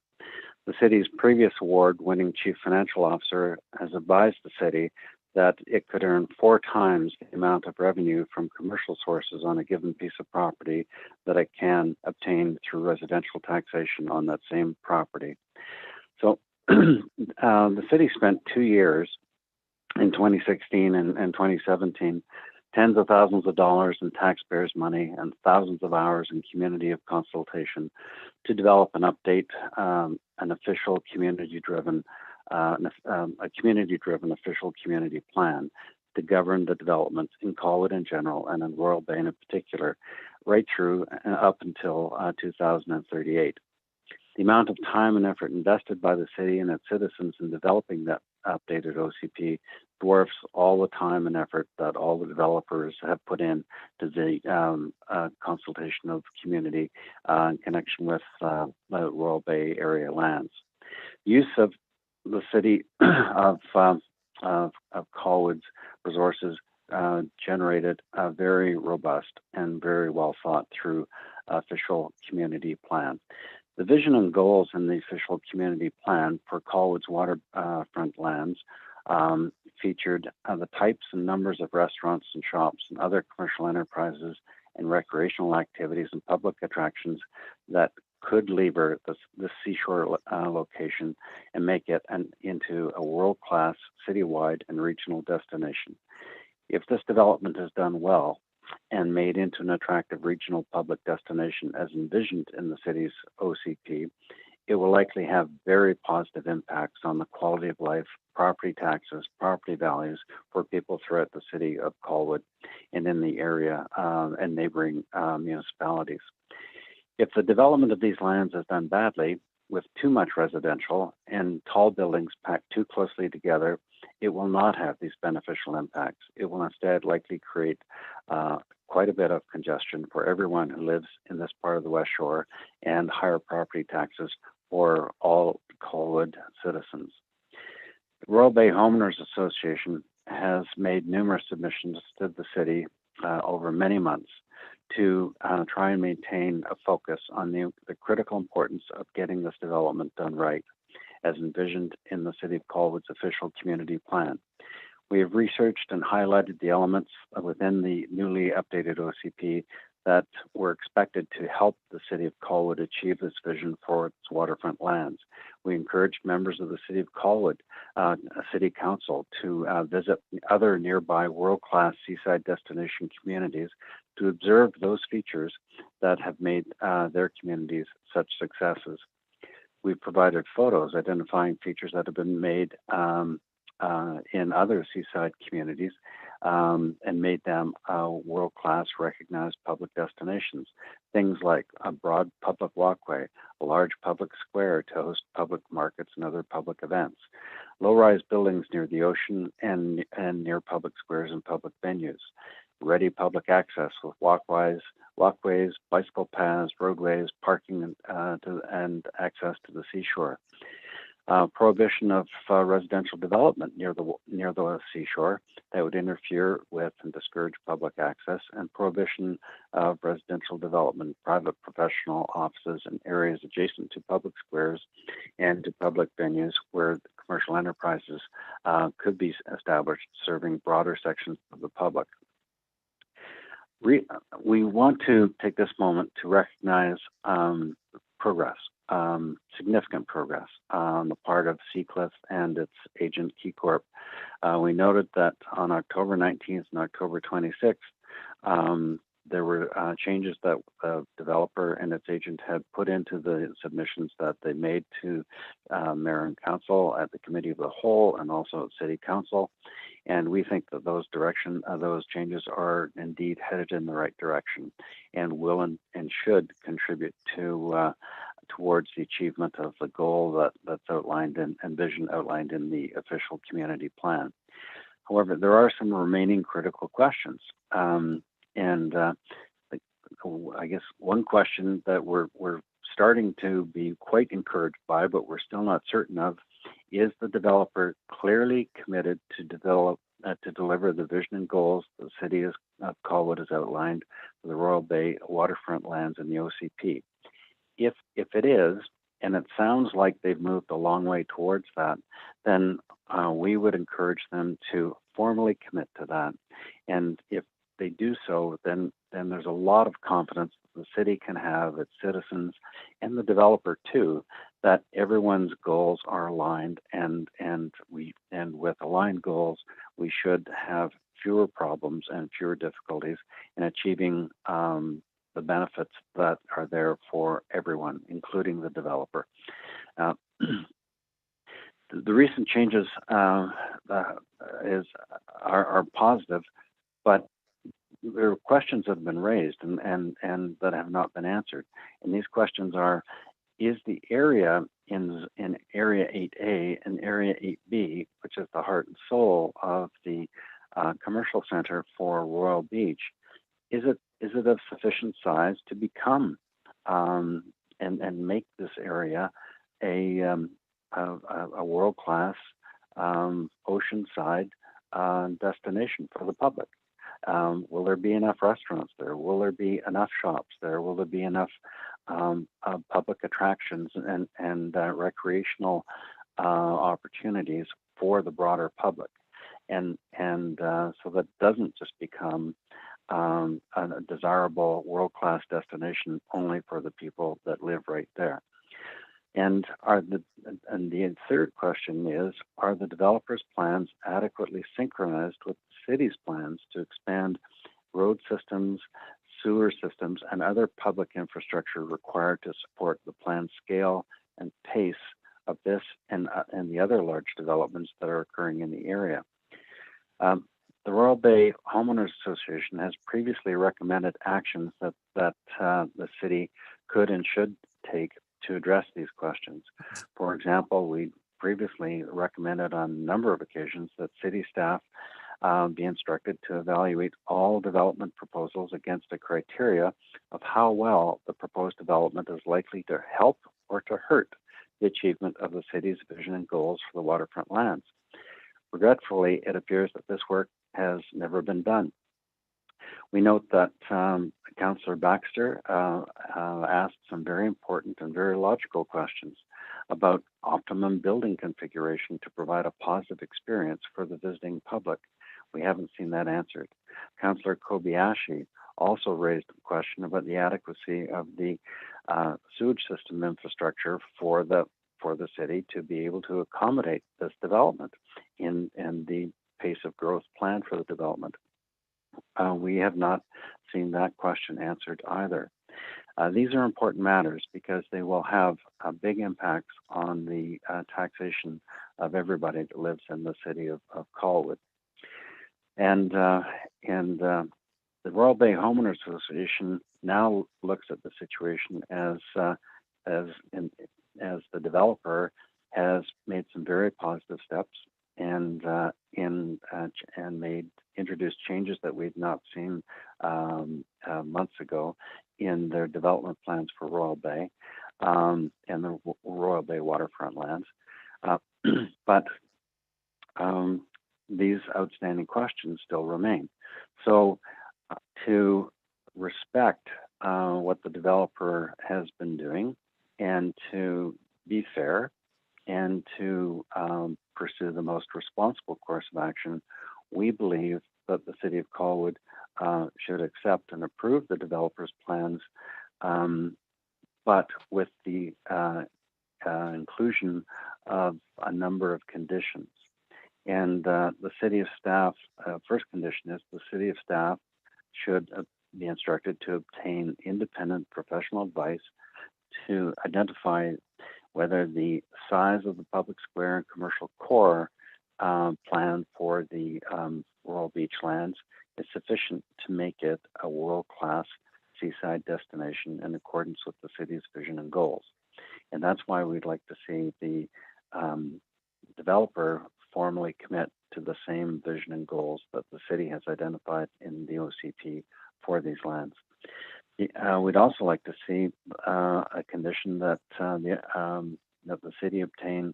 The city's previous award-winning chief financial officer has advised the city that it could earn 4 times the amount of revenue from commercial sources on a given piece of property that it can obtain through residential taxation on that same property. So the city spent 2 years in 2016 and 2017, tens of thousands of dollars in taxpayers' money and thousands of hours in community of consultation to develop and update an official community-driven official community plan to govern the development in Colwood in general and in Royal Bay in particular, right through up until 2038. The amount of time and effort invested by the city and its citizens in developing that updated OCP dwarfs all the time and effort that all the developers have put in to the consultation of community in connection with the Royal Bay area lands. Use of the city of Colwood's resources generated a very robust and very well thought through official community plan. The vision and goals in the official community plan for Colwood's waterfront lands featured the types and numbers of restaurants and shops and other commercial enterprises and recreational activities and public attractions that could lever the seashore location and make it into a world-class citywide and regional destination. If this development is done well and made into an attractive regional public destination as envisioned in the city's OCP, it will likely have very positive impacts on the quality of life, property taxes, property values for people throughout the city of Colwood and in the area and neighboring municipalities. If the development of these lands is done badly, with too much residential and tall buildings packed too closely together, it will not have these beneficial impacts. It will instead likely create quite a bit of congestion for everyone who lives in this part of the West Shore and higher property taxes for all Colwood citizens. The Royal Bay Homeowners Association has made numerous submissions to the city over many months to try and maintain a focus on the critical importance of getting this development done right, as envisioned in the City of Colwood's official community plan. We have researched and highlighted the elements within the newly updated OCP that were expected to help the City of Colwood achieve this vision for its waterfront lands. We encourage members of the City of Colwood City Council to visit other nearby world-class seaside destination communities to observe those features that have made their communities such successes. We've provided photos identifying features that have been made in other seaside communities and made them world-class recognized public destinations. Things like a broad public walkway, a large public square to host public markets and other public events, low-rise buildings near the ocean and near public squares and public venues, ready public access with walkways, bicycle paths, roadways, parking, and access to the seashore. Prohibition of residential development near the seashore that would interfere with and discourage public access, and prohibition of residential development, private professional offices in areas adjacent to public squares and to public venues where commercial enterprises could be established, serving broader sections of the public. We want to take this moment to recognize progress. Significant progress on the part of Seacliff and its agent KeyCorp. We noted that on October 19th and October 26th, there were changes that the developer and its agent had put into the submissions that they made to Mayor and Council at the Committee of the Whole and also at City Council. And we think that those changes are indeed headed in the right direction and will and should contribute to towards the achievement of the goal that's outlined and vision outlined in the official community plan. However, there are some remaining critical questions. I guess one question that we're starting to be quite encouraged by, but we're still not certain of, is the developer clearly committed to deliver the vision and goals the city of Colwood has outlined for the Royal Bay waterfront lands and the OCP? If it is, and it sounds like they've moved a long way towards that, then we would encourage them to formally commit to that. And if they do so, then there's a lot of confidence the city can have, its citizens, and the developer too, that everyone's goals are aligned, and with aligned goals, we should have fewer problems and fewer difficulties in achieving the benefits that are there for everyone, including the developer. The recent changes are positive, but there are questions that have been raised and that have not been answered. And these questions are: is the area in Area 8A and Area 8B, which is the heart and soul of the commercial center for Royal Beach, is it of sufficient size to become and make this area a world-class oceanside destination for the public? Will there be enough restaurants there? Will there be enough shops there? Will there be enough public attractions and recreational opportunities for the broader public? And so that doesn't just become a desirable world-class destination only for the people that live right there. And the third question is, are the developers' plans adequately synchronized with the city's plans to expand road systems, sewer systems, and other public infrastructure required to support the planned scale and pace of this and the other large developments that are occurring in the area? The Royal Bay Homeowners Association has previously recommended actions that the city could and should take to address these questions. For example, we previously recommended on a number of occasions that city staff be instructed to evaluate all development proposals against a criteria of how well the proposed development is likely to help or to hurt the achievement of the city's vision and goals for the waterfront lands. Regretfully, it appears that this work has never been done. We note that Councillor Baxter asked some very important and very logical questions about optimum building configuration to provide a positive experience for the visiting public. We haven't seen that answered. Councillor Kobayashi also raised a question about the adequacy of the sewage system infrastructure for the city to be able to accommodate this development in the pace of growth planned for the development. We have not seen that question answered either. These are important matters because they will have big impacts on the taxation of everybody that lives in the city of Colwood. And the Royal Bay Homeowners Association now looks at the situation as the developer has made some very positive steps and introduced changes that we've not seen months ago in their development plans for Royal Bay and the Royal Bay waterfront lands. But these outstanding questions still remain. So to respect what the developer has been doing and to be fair and to pursue the most responsible course of action, we believe that the City of Colwood should accept and approve the developer's plans, but with the inclusion of a number of conditions. And the city of staff, first condition is the city of staff should be instructed to obtain independent professional advice to identify whether the size of the public square and commercial core plan for the Royal Beach lands is sufficient to make it a world-class seaside destination in accordance with the city's vision and goals. And that's why we'd like to see the developer formally commit to the same vision and goals that the city has identified in the OCP for these lands. We'd also like to see a condition that the city obtain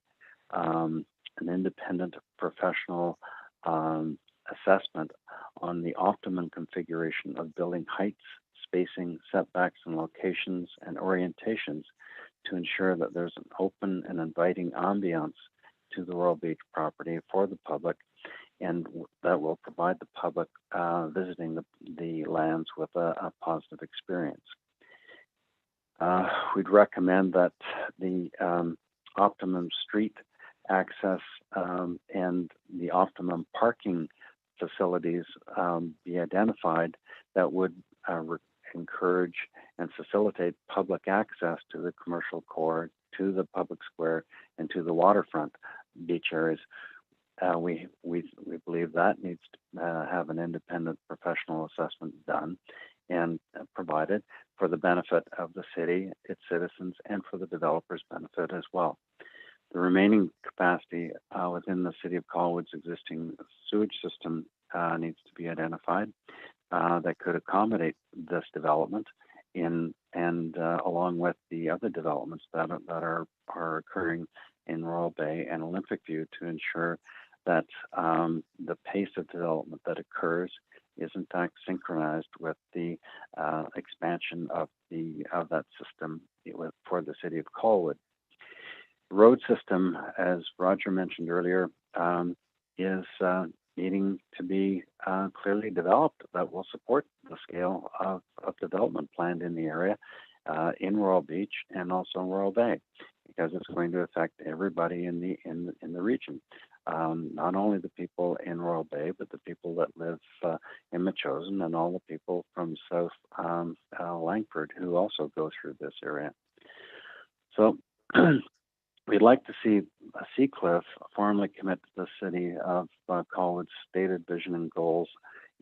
an independent professional assessment on the optimum configuration of building heights, spacing, setbacks, and locations and orientations to ensure that there's an open and inviting ambiance to the Royal Beach property for the public, and that will provide the public visiting the lands with a positive experience. We'd recommend that the optimum street access and the optimum parking facilities be identified that would encourage and facilitate public access to the commercial core, to the public square, and to the waterfront beach areas. We believe that needs to have an independent professional assessment done and provided for the benefit of the city, its citizens, and for the developers' benefit as well. The remaining capacity within the City of Colwood's existing sewage system needs to be identified that could accommodate this development along with the other developments that are occurring in Royal Bay and Olympic View to ensure that the pace of development that occurs is in fact synchronized with the expansion of that system for the City of Colwood. The road system, as Roger mentioned earlier, is needing to be clearly developed that will support the scale of development planned in the area in Royal Beach and also in Royal Bay, because it's going to affect everybody in the region. Not only the people in Royal Bay, but the people that live in Metchosin and all the people from South Langford who also go through this area. So we'd like to see Seacliff formally commit to the City of Colwood's stated vision and goals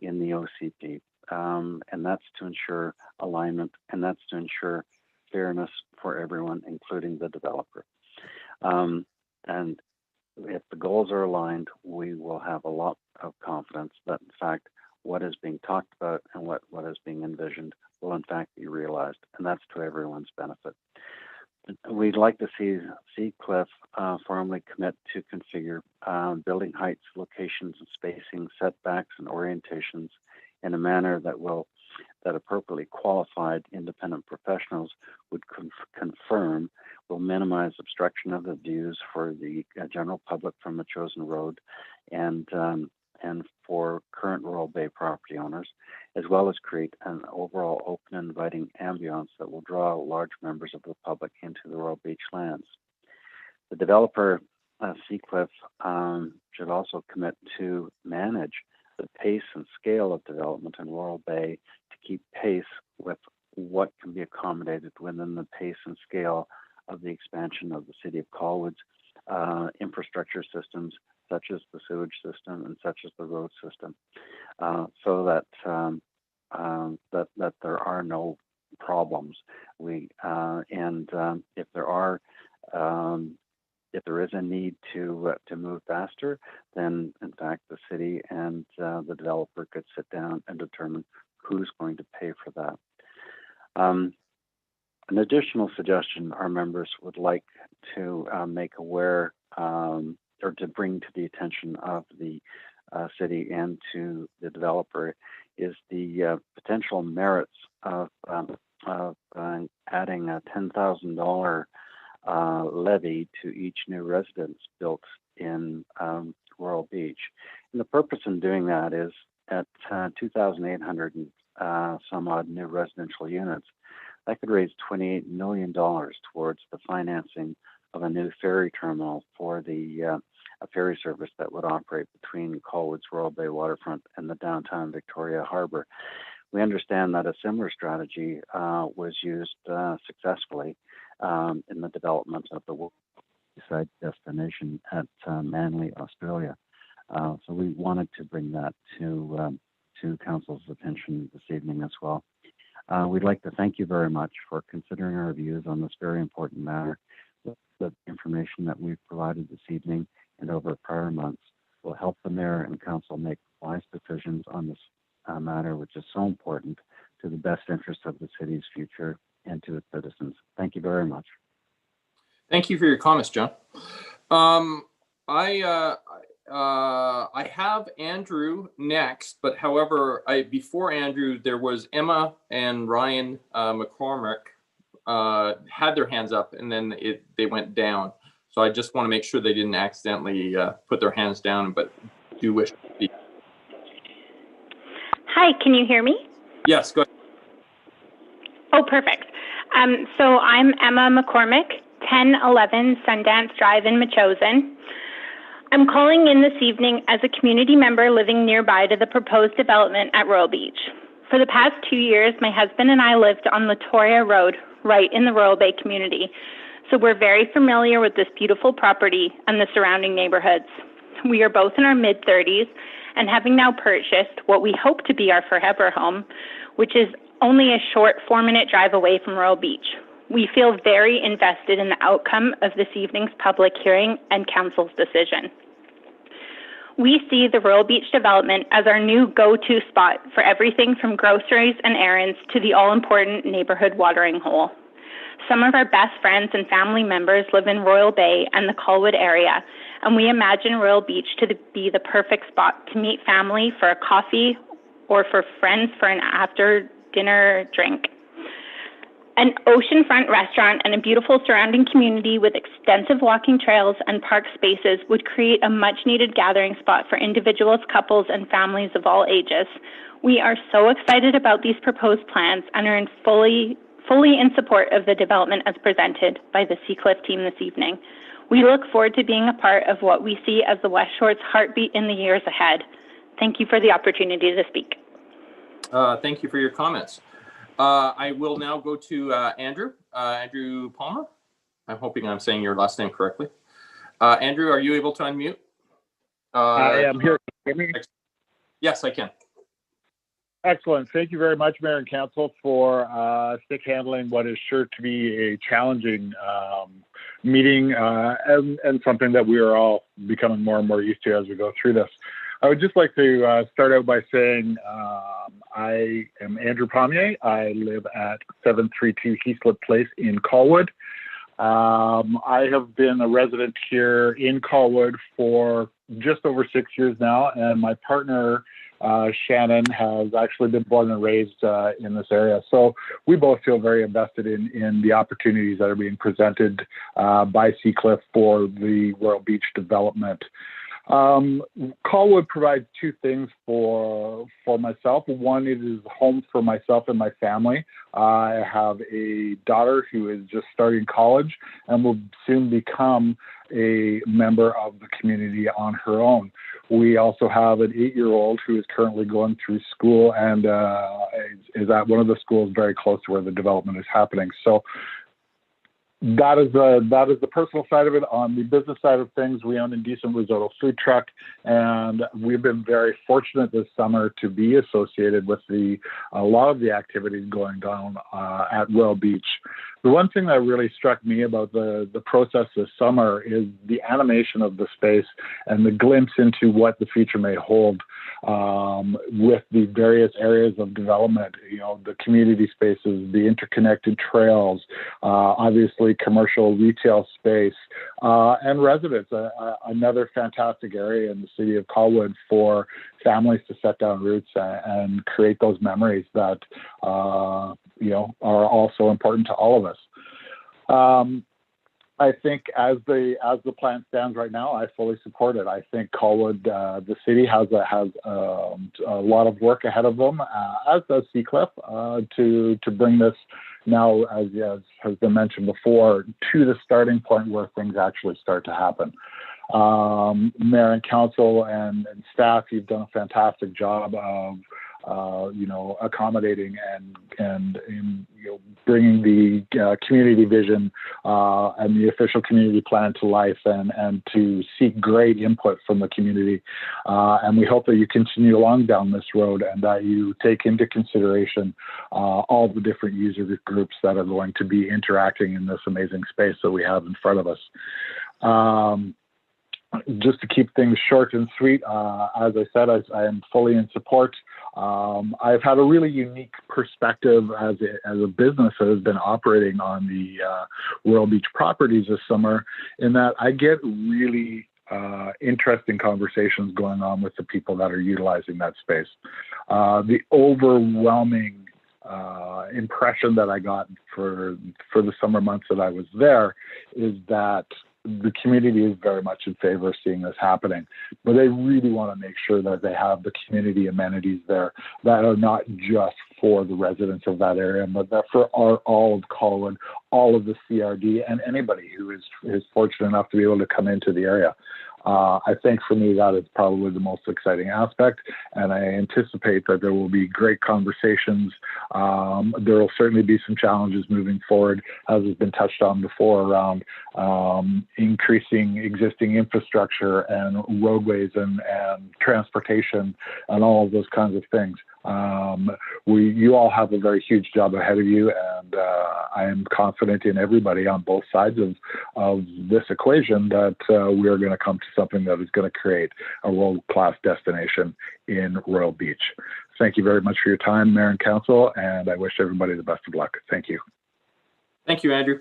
in the OCP. And that's to ensure alignment, and that's to ensure fairness for everyone, including the developer. And if the goals are aligned, we will have a lot of confidence that, in fact, what is being talked about and what is being envisioned will, in fact, be realized. And that's to everyone's benefit. We'd like to see Seacliff formally commit to configure building heights, locations, and spacing, setbacks, and orientations in a manner that appropriately qualified independent professionals would confirm will minimize obstruction of the views for the general public from the chosen road and for current Royal Bay property owners, as well as create an overall open and inviting ambiance that will draw large members of the public into the Royal Beach lands. The developer, Seacliff, should also commit to manage the pace and scale of development in Royal Bay to keep pace with what can be accommodated within the pace and scale of the expansion of the City of Colwood's infrastructure systems, such as the sewage system and such as the road system, so that that there are no problems. If there is a need to move faster, then in fact the city and the developer could sit down and determine who's going to pay for that. An additional suggestion our members would like to make aware or to bring to the attention of the city and to the developer is the potential merits of adding a $10,000 levy to each new residence built in Royal Beach. And the purpose in doing that is at 2,800 some odd new residential units, that could raise $28 million towards the financing of a new ferry terminal for a ferry service that would operate between Colwood's Royal Bay waterfront and the downtown Victoria Harbour. We understand that a similar strategy was used successfully in the development of the side destination at Manly, Australia. So we wanted to bring that to Council's attention this evening as well. We'd like to thank you very much for considering our views on this very important matter. The information that we've provided this evening and over prior months will help the mayor and council make wise decisions on this matter, which is so important to the best interest of the city's future and to its citizens. Thank you very much. Thank you for your comments, John. I have Andrew next, but however, before Andrew, there was Emma and Ryan McCormick had their hands up, and then they went down. So I just want to make sure they didn't accidentally put their hands down, but do wish to speak. Hi, can you hear me? Yes, go ahead. Oh, perfect. So I'm Emma McCormick, 1011 Sundance Drive in Metchosin. I'm calling in this evening as a community member living nearby to the proposed development at Royal Beach. For the past 2 years, my husband and I lived on Latoria Road, right in the Royal Bay community. So we're very familiar with this beautiful property and the surrounding neighborhoods. We are both in our mid-30s and having now purchased what we hope to be our forever home, which is only a short 4-minute drive away from Royal Beach. We feel very invested in the outcome of this evening's public hearing and council's decision. We see the Royal Beach development as our new go-to spot for everything from groceries and errands to the all-important neighborhood watering hole. Some of our best friends and family members live in Royal Bay and the Colwood area, and we imagine Royal Beach to be the perfect spot to meet family for a coffee or for friends for an after-dinner drink. An oceanfront restaurant and a beautiful surrounding community with extensive walking trails and park spaces would create a much-needed gathering spot for individuals, couples, and families of all ages. We are so excited about these proposed plans and are fully in support of the development as presented by the Seacliff team this evening. We look forward to being a part of what we see as the West Shore's heartbeat in the years ahead. Thank you for the opportunity to speak. Thank you for your comments. I will now go to Andrew. Andrew Palmer. I'm hoping I'm saying your last name correctly. Andrew, are you able to unmute? I am here. Can you hear me? Yes, I can. Excellent. Thank you very much, Mayor and Council, for stick handling what is sure to be a challenging meeting and something that we are all becoming more and more used to as we go through this. I would just like to start out by saying I am Andrew Pommier. I live at 732 Heaslip Place in Colwood. I have been a resident here in Colwood for just over 6 years now, and my partner, Shannon, has actually been born and raised in this area. So we both feel very invested in the opportunities that are being presented by Seacliff for the Royal Beach development. Colwood provides two things for myself. One, it is a home for myself and my family. I have a daughter who is just starting college and will soon become a member of the community on her own. We also have an 8-year-old who is currently going through school and is at one of the schools very close to where the development is happening. So that is the personal side of it. On the business side of things, we own Indecent Risotto food truck, and we've been very fortunate this summer to be associated with a lot of the activities going down at Royal Beach. The one thing that really struck me about the process this summer is the animation of the space and the glimpse into what the future may hold with the various areas of development, the community spaces, the interconnected trails, obviously commercial retail space, and residents, another fantastic area in the city of Colwood for families to set down roots and create those memories that are also important to all of us. I think as the plan stands right now, I fully support it. I think Colwood, the city, has a lot of work ahead of them, as does Seacliff, to bring this now, as has been mentioned before, to the starting point where things actually start to happen. Mayor and council and staff, you've done a fantastic job of accommodating and bringing the community vision and the official community plan to life and to seek great input from the community. And we hope that you continue along down this road and that you take into consideration all the different user groups that are going to be interacting in this amazing space that we have in front of us. just to keep things short and sweet, as I said, I am fully in support. I've had a really unique perspective as a business that has been operating on the Royal Beach properties this summer, in that I get really interesting conversations going on with the people that are utilizing that space. The overwhelming impression that I got for the summer months that I was there is that the community is very much in favor of seeing this happening, but they really want to make sure that they have the community amenities there that are not just for the residents of that area, but that for all of Colwood, all of the CRD, and anybody who is fortunate enough to be able to come into the area. I think for me, that is probably the most exciting aspect, and I anticipate that there will be great conversations. There will certainly be some challenges moving forward, as has been touched on before, around increasing existing infrastructure and roadways and transportation and all of those kinds of things. You all have a very huge job ahead of you, and I am confident in everybody on both sides of this equation that we are going to come to something that is going to create a world-class destination in Royal Beach. Thank you very much for your time, Mayor and Council, and I wish everybody the best of luck. Thank you. Thank you, Andrew.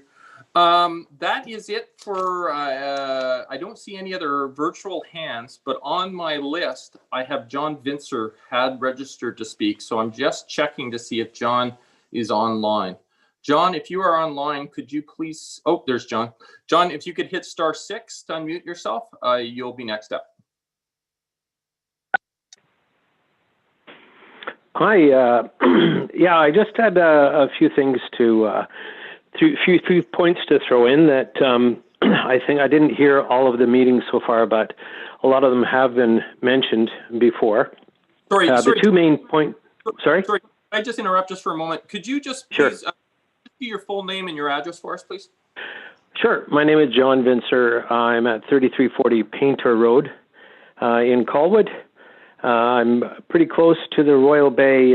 That is it for, I don't see any other virtual hands, but on my list, I have John Vincer had registered to speak. So I'm just checking to see if John is online. John, if you are online, could you please, oh, there's John. John, if you could hit *6 to unmute yourself, you'll be next up. Hi, yeah, I just had a few things to, few points to throw in that I think I didn't hear all of the meetings so far, but a lot of them have been mentioned before. Sorry, the two main points. Sorry? Sorry, can I just interrupt just for a moment? Could you just please give your full name and your address for us, please? Sure. My name is John Vincer. I'm at 3340 Painter Road in Colwood. I'm pretty close to the Royal Bay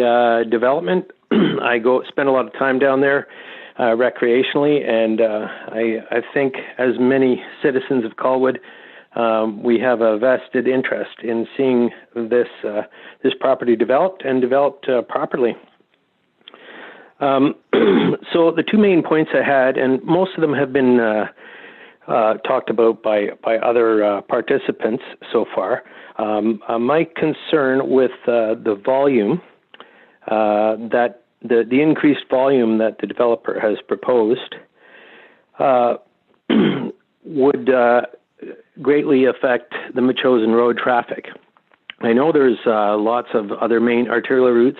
development. I spend a lot of time down there recreationally, and I think, as many citizens of Colwood, we have a vested interest in seeing this property developed and developed properly. So the two main points I had, and most of them have been talked about by other participants so far. My concern with the volume, that the increased volume that the developer has proposed would greatly affect the Metchosin Road traffic. I know there's lots of other main arterial routes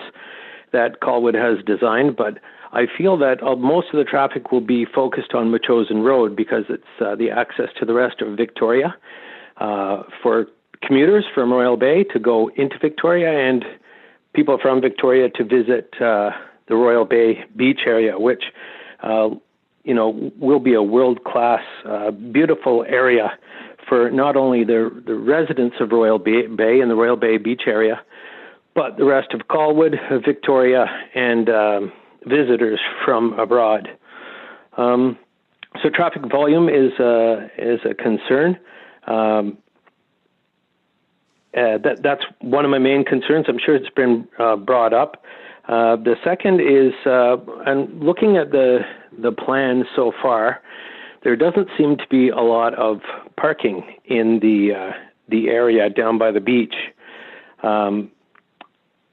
that Colwood has designed, but I feel that most of the traffic will be focused on Metchosin Road because it's the access to the rest of Victoria for commuters from Royal Bay to go into Victoria and people from Victoria to visit the Royal Bay beach area, which will be a world-class, beautiful area for not only the residents of Royal Bay and the Royal Bay beach area, but the rest of Colwood, Victoria, and visitors from abroad. So traffic volume is a concern. That's one of my main concerns. I'm sure it's been brought up. The second is, and looking at the plan so far, there doesn't seem to be a lot of parking in the area down by the beach.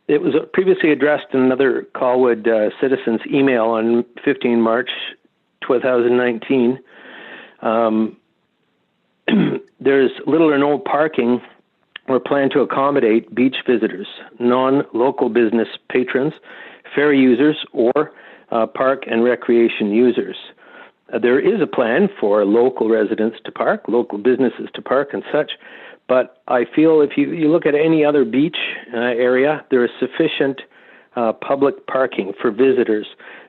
It was previously addressed in another Colwood citizens email on 15 March 2019. There's little or no parking or plan to accommodate beach visitors, non-local business patrons, ferry users, or park and recreation users. There is a plan for local residents to park, local businesses to park and such, but I feel if you look at any other beach area, there is sufficient public parking for visitors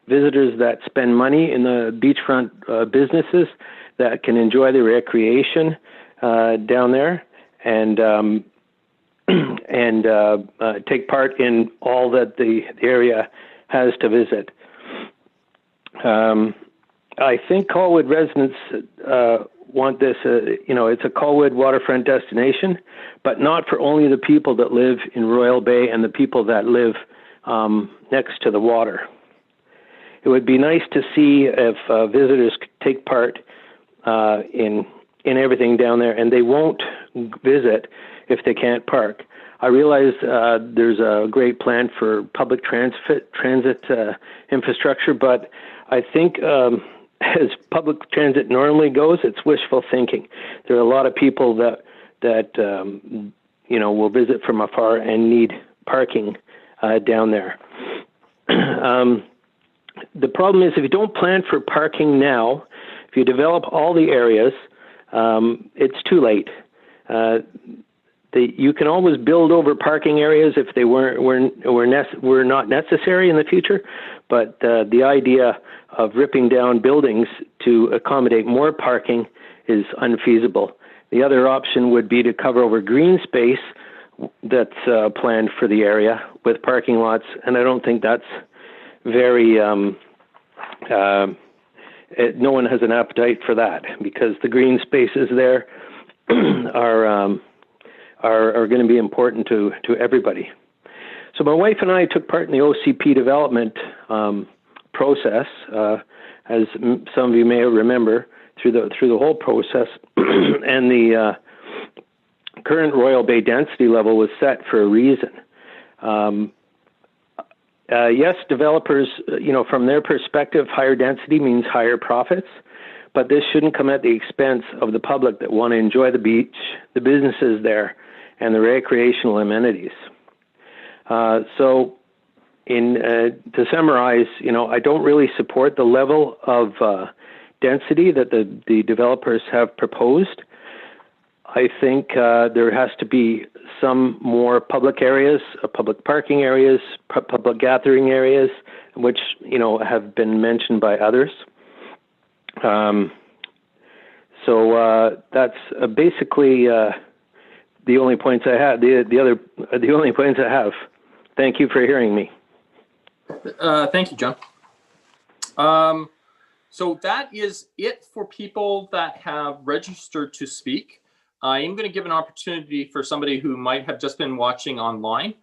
that spend money in the beachfront businesses that can enjoy the recreation down there and take part in all that the area has to visit. I think Colwood residents want this, it's a Colwood waterfront destination, but not for only the people that live in Royal Bay and the people that live next to the water. It would be nice to see if visitors could take part in everything down there, and they won't visit if they can't park. I realize there's a great plan for public transit infrastructure, but I think as public transit normally goes, it's wishful thinking. There are a lot of people that will visit from afar and need parking down there. The problem is if you don't plan for parking now, if you develop all the areas, it's too late. You can always build over parking areas if they were not necessary in the future, but the idea of ripping down buildings to accommodate more parking is unfeasible. The other option would be to cover over green space that's planned for the area with parking lots, and I don't think that's very, no one has an appetite for that because the green spaces there are going to be important to everybody. So my wife and I took part in the OCP development process, as some of you may remember, through the whole process, and the current Royal Bay density level was set for a reason. Yes, developers, from their perspective, higher density means higher profits, but this shouldn't come at the expense of the public that want to enjoy the beach, the businesses there, and the recreational amenities. To summarize, I don't really support the level of density that the developers have proposed. I think there has to be some more public areas, public parking areas, public gathering areas, which, have been mentioned by others. That's basically the only points I have. The only points I have. Thank you for hearing me. Thank you, John. So that is it for people that have registered to speak. I am going to give an opportunity for somebody who might have just been watching online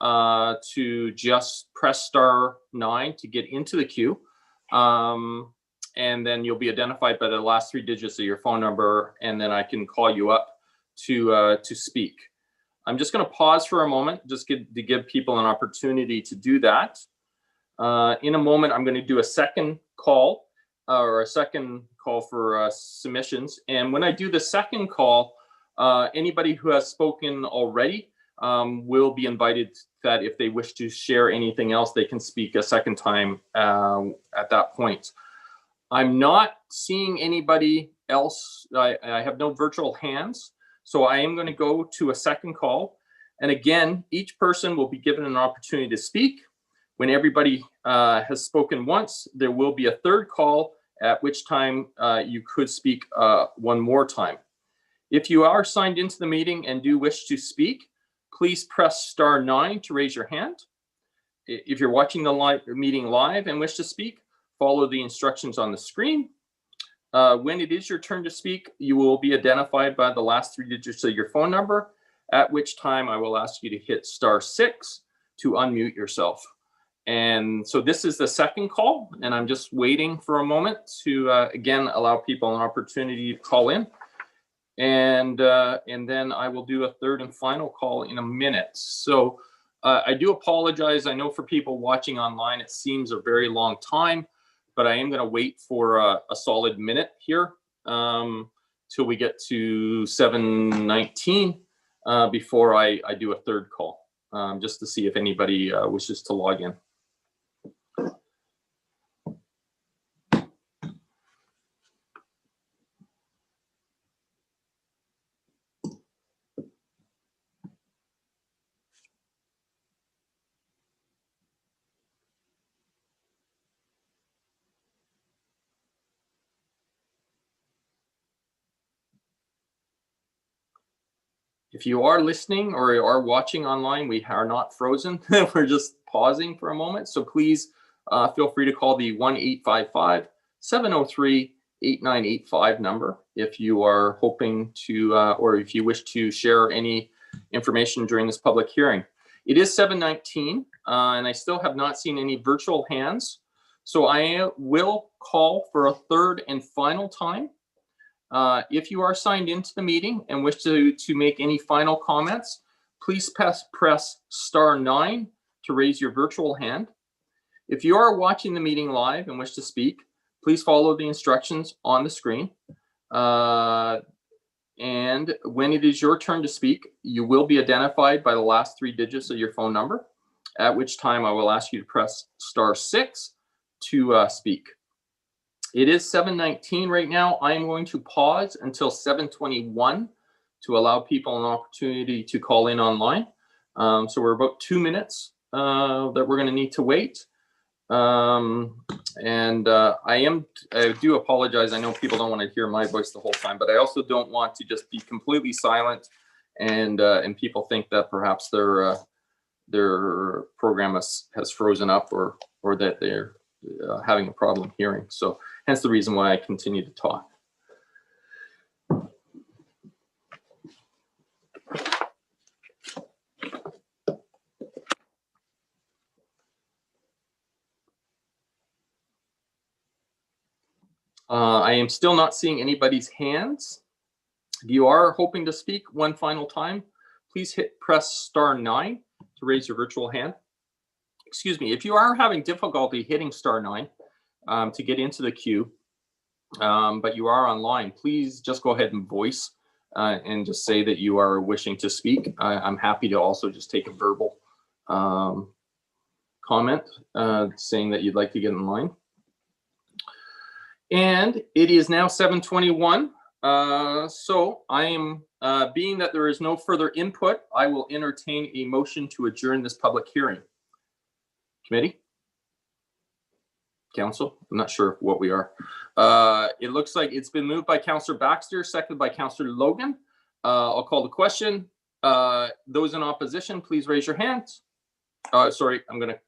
to just press *9 to get into the queue. And then you'll be identified by the last 3 digits of your phone number, and then I can call you up to speak. I'm just going to pause for a moment just to give people an opportunity to do that. In a moment, I'm going to do a second call for submissions. And when I do the second call, anybody who has spoken already will be invited that if they wish to share anything else, they can speak a second time at that point. I'm not seeing anybody else. I have no virtual hands. So I am going to go to a second call. And again, each person will be given an opportunity to speak. When everybody has spoken once, there will be a third call, at which time you could speak one more time. If you are signed into the meeting and do wish to speak, please press *9 to raise your hand. If you're watching the meeting live and wish to speak, follow the instructions on the screen. When it is your turn to speak, you will be identified by the last 3 digits of your phone number, at which time I will ask you to hit *6 to unmute yourself. And so this is the second call, and I'm just waiting for a moment to, again, allow people an opportunity to call in. And then I will do a third and final call in a minute. So I do apologize. I know for people watching online, it seems a very long time, but I am going to wait for a solid minute here till we get to 7:19 before I do a third call, just to see if anybody wishes to log in. If you are listening or are watching online, we are not frozen. We're just pausing for a moment. So please feel free to call the 1-855-703-8985 number. if you are hoping to, or if you wish to share any information during this public hearing. It is 7:19, and I still have not seen any virtual hands. So I will call for a third and final time. If you are signed into the meeting and wish to make any final comments, please press *9 to raise your virtual hand. If you are watching the meeting live and wish to speak, please follow the instructions on the screen. And when it is your turn to speak, you will be identified by the last 3 digits of your phone number, at which time I will ask you to press *6 to speak. It is 7:19 right now. I am going to pause until 7:21 to allow people an opportunity to call in online. So we're about 2 minutes that we're going to need to wait. I do apologize. I know people don't want to hear my voice the whole time, but I also don't want to just be completely silent and people think that perhaps their program has frozen up or that they're having a problem hearing. So hence the reason why I continue to talk. I am still not seeing anybody's hands. If you are hoping to speak one final time, please press *9 to raise your virtual hand. Excuse me, if you are having difficulty hitting *9 to get into the queue, but you are online, please just go ahead and voice and just say that you are wishing to speak. I'm happy to also just take a verbal comment saying that you'd like to get in line. And it is now 7:21. So I am, being that there is no further input, I will entertain a motion to adjourn this public hearing. Committee? Council? I'm not sure what we are. It looks like it's been moved by Councillor Baxter, seconded by Councillor Logan. I'll call the question. Those in opposition, please raise your hands. Sorry, I'm going to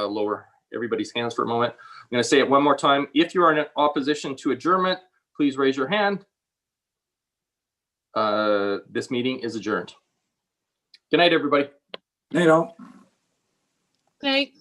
lower everybody's hands for a moment. I'm going to say it one more time. If you are in opposition to adjournment, please raise your hand. This meeting is adjourned. Good night, everybody. Night all. Night.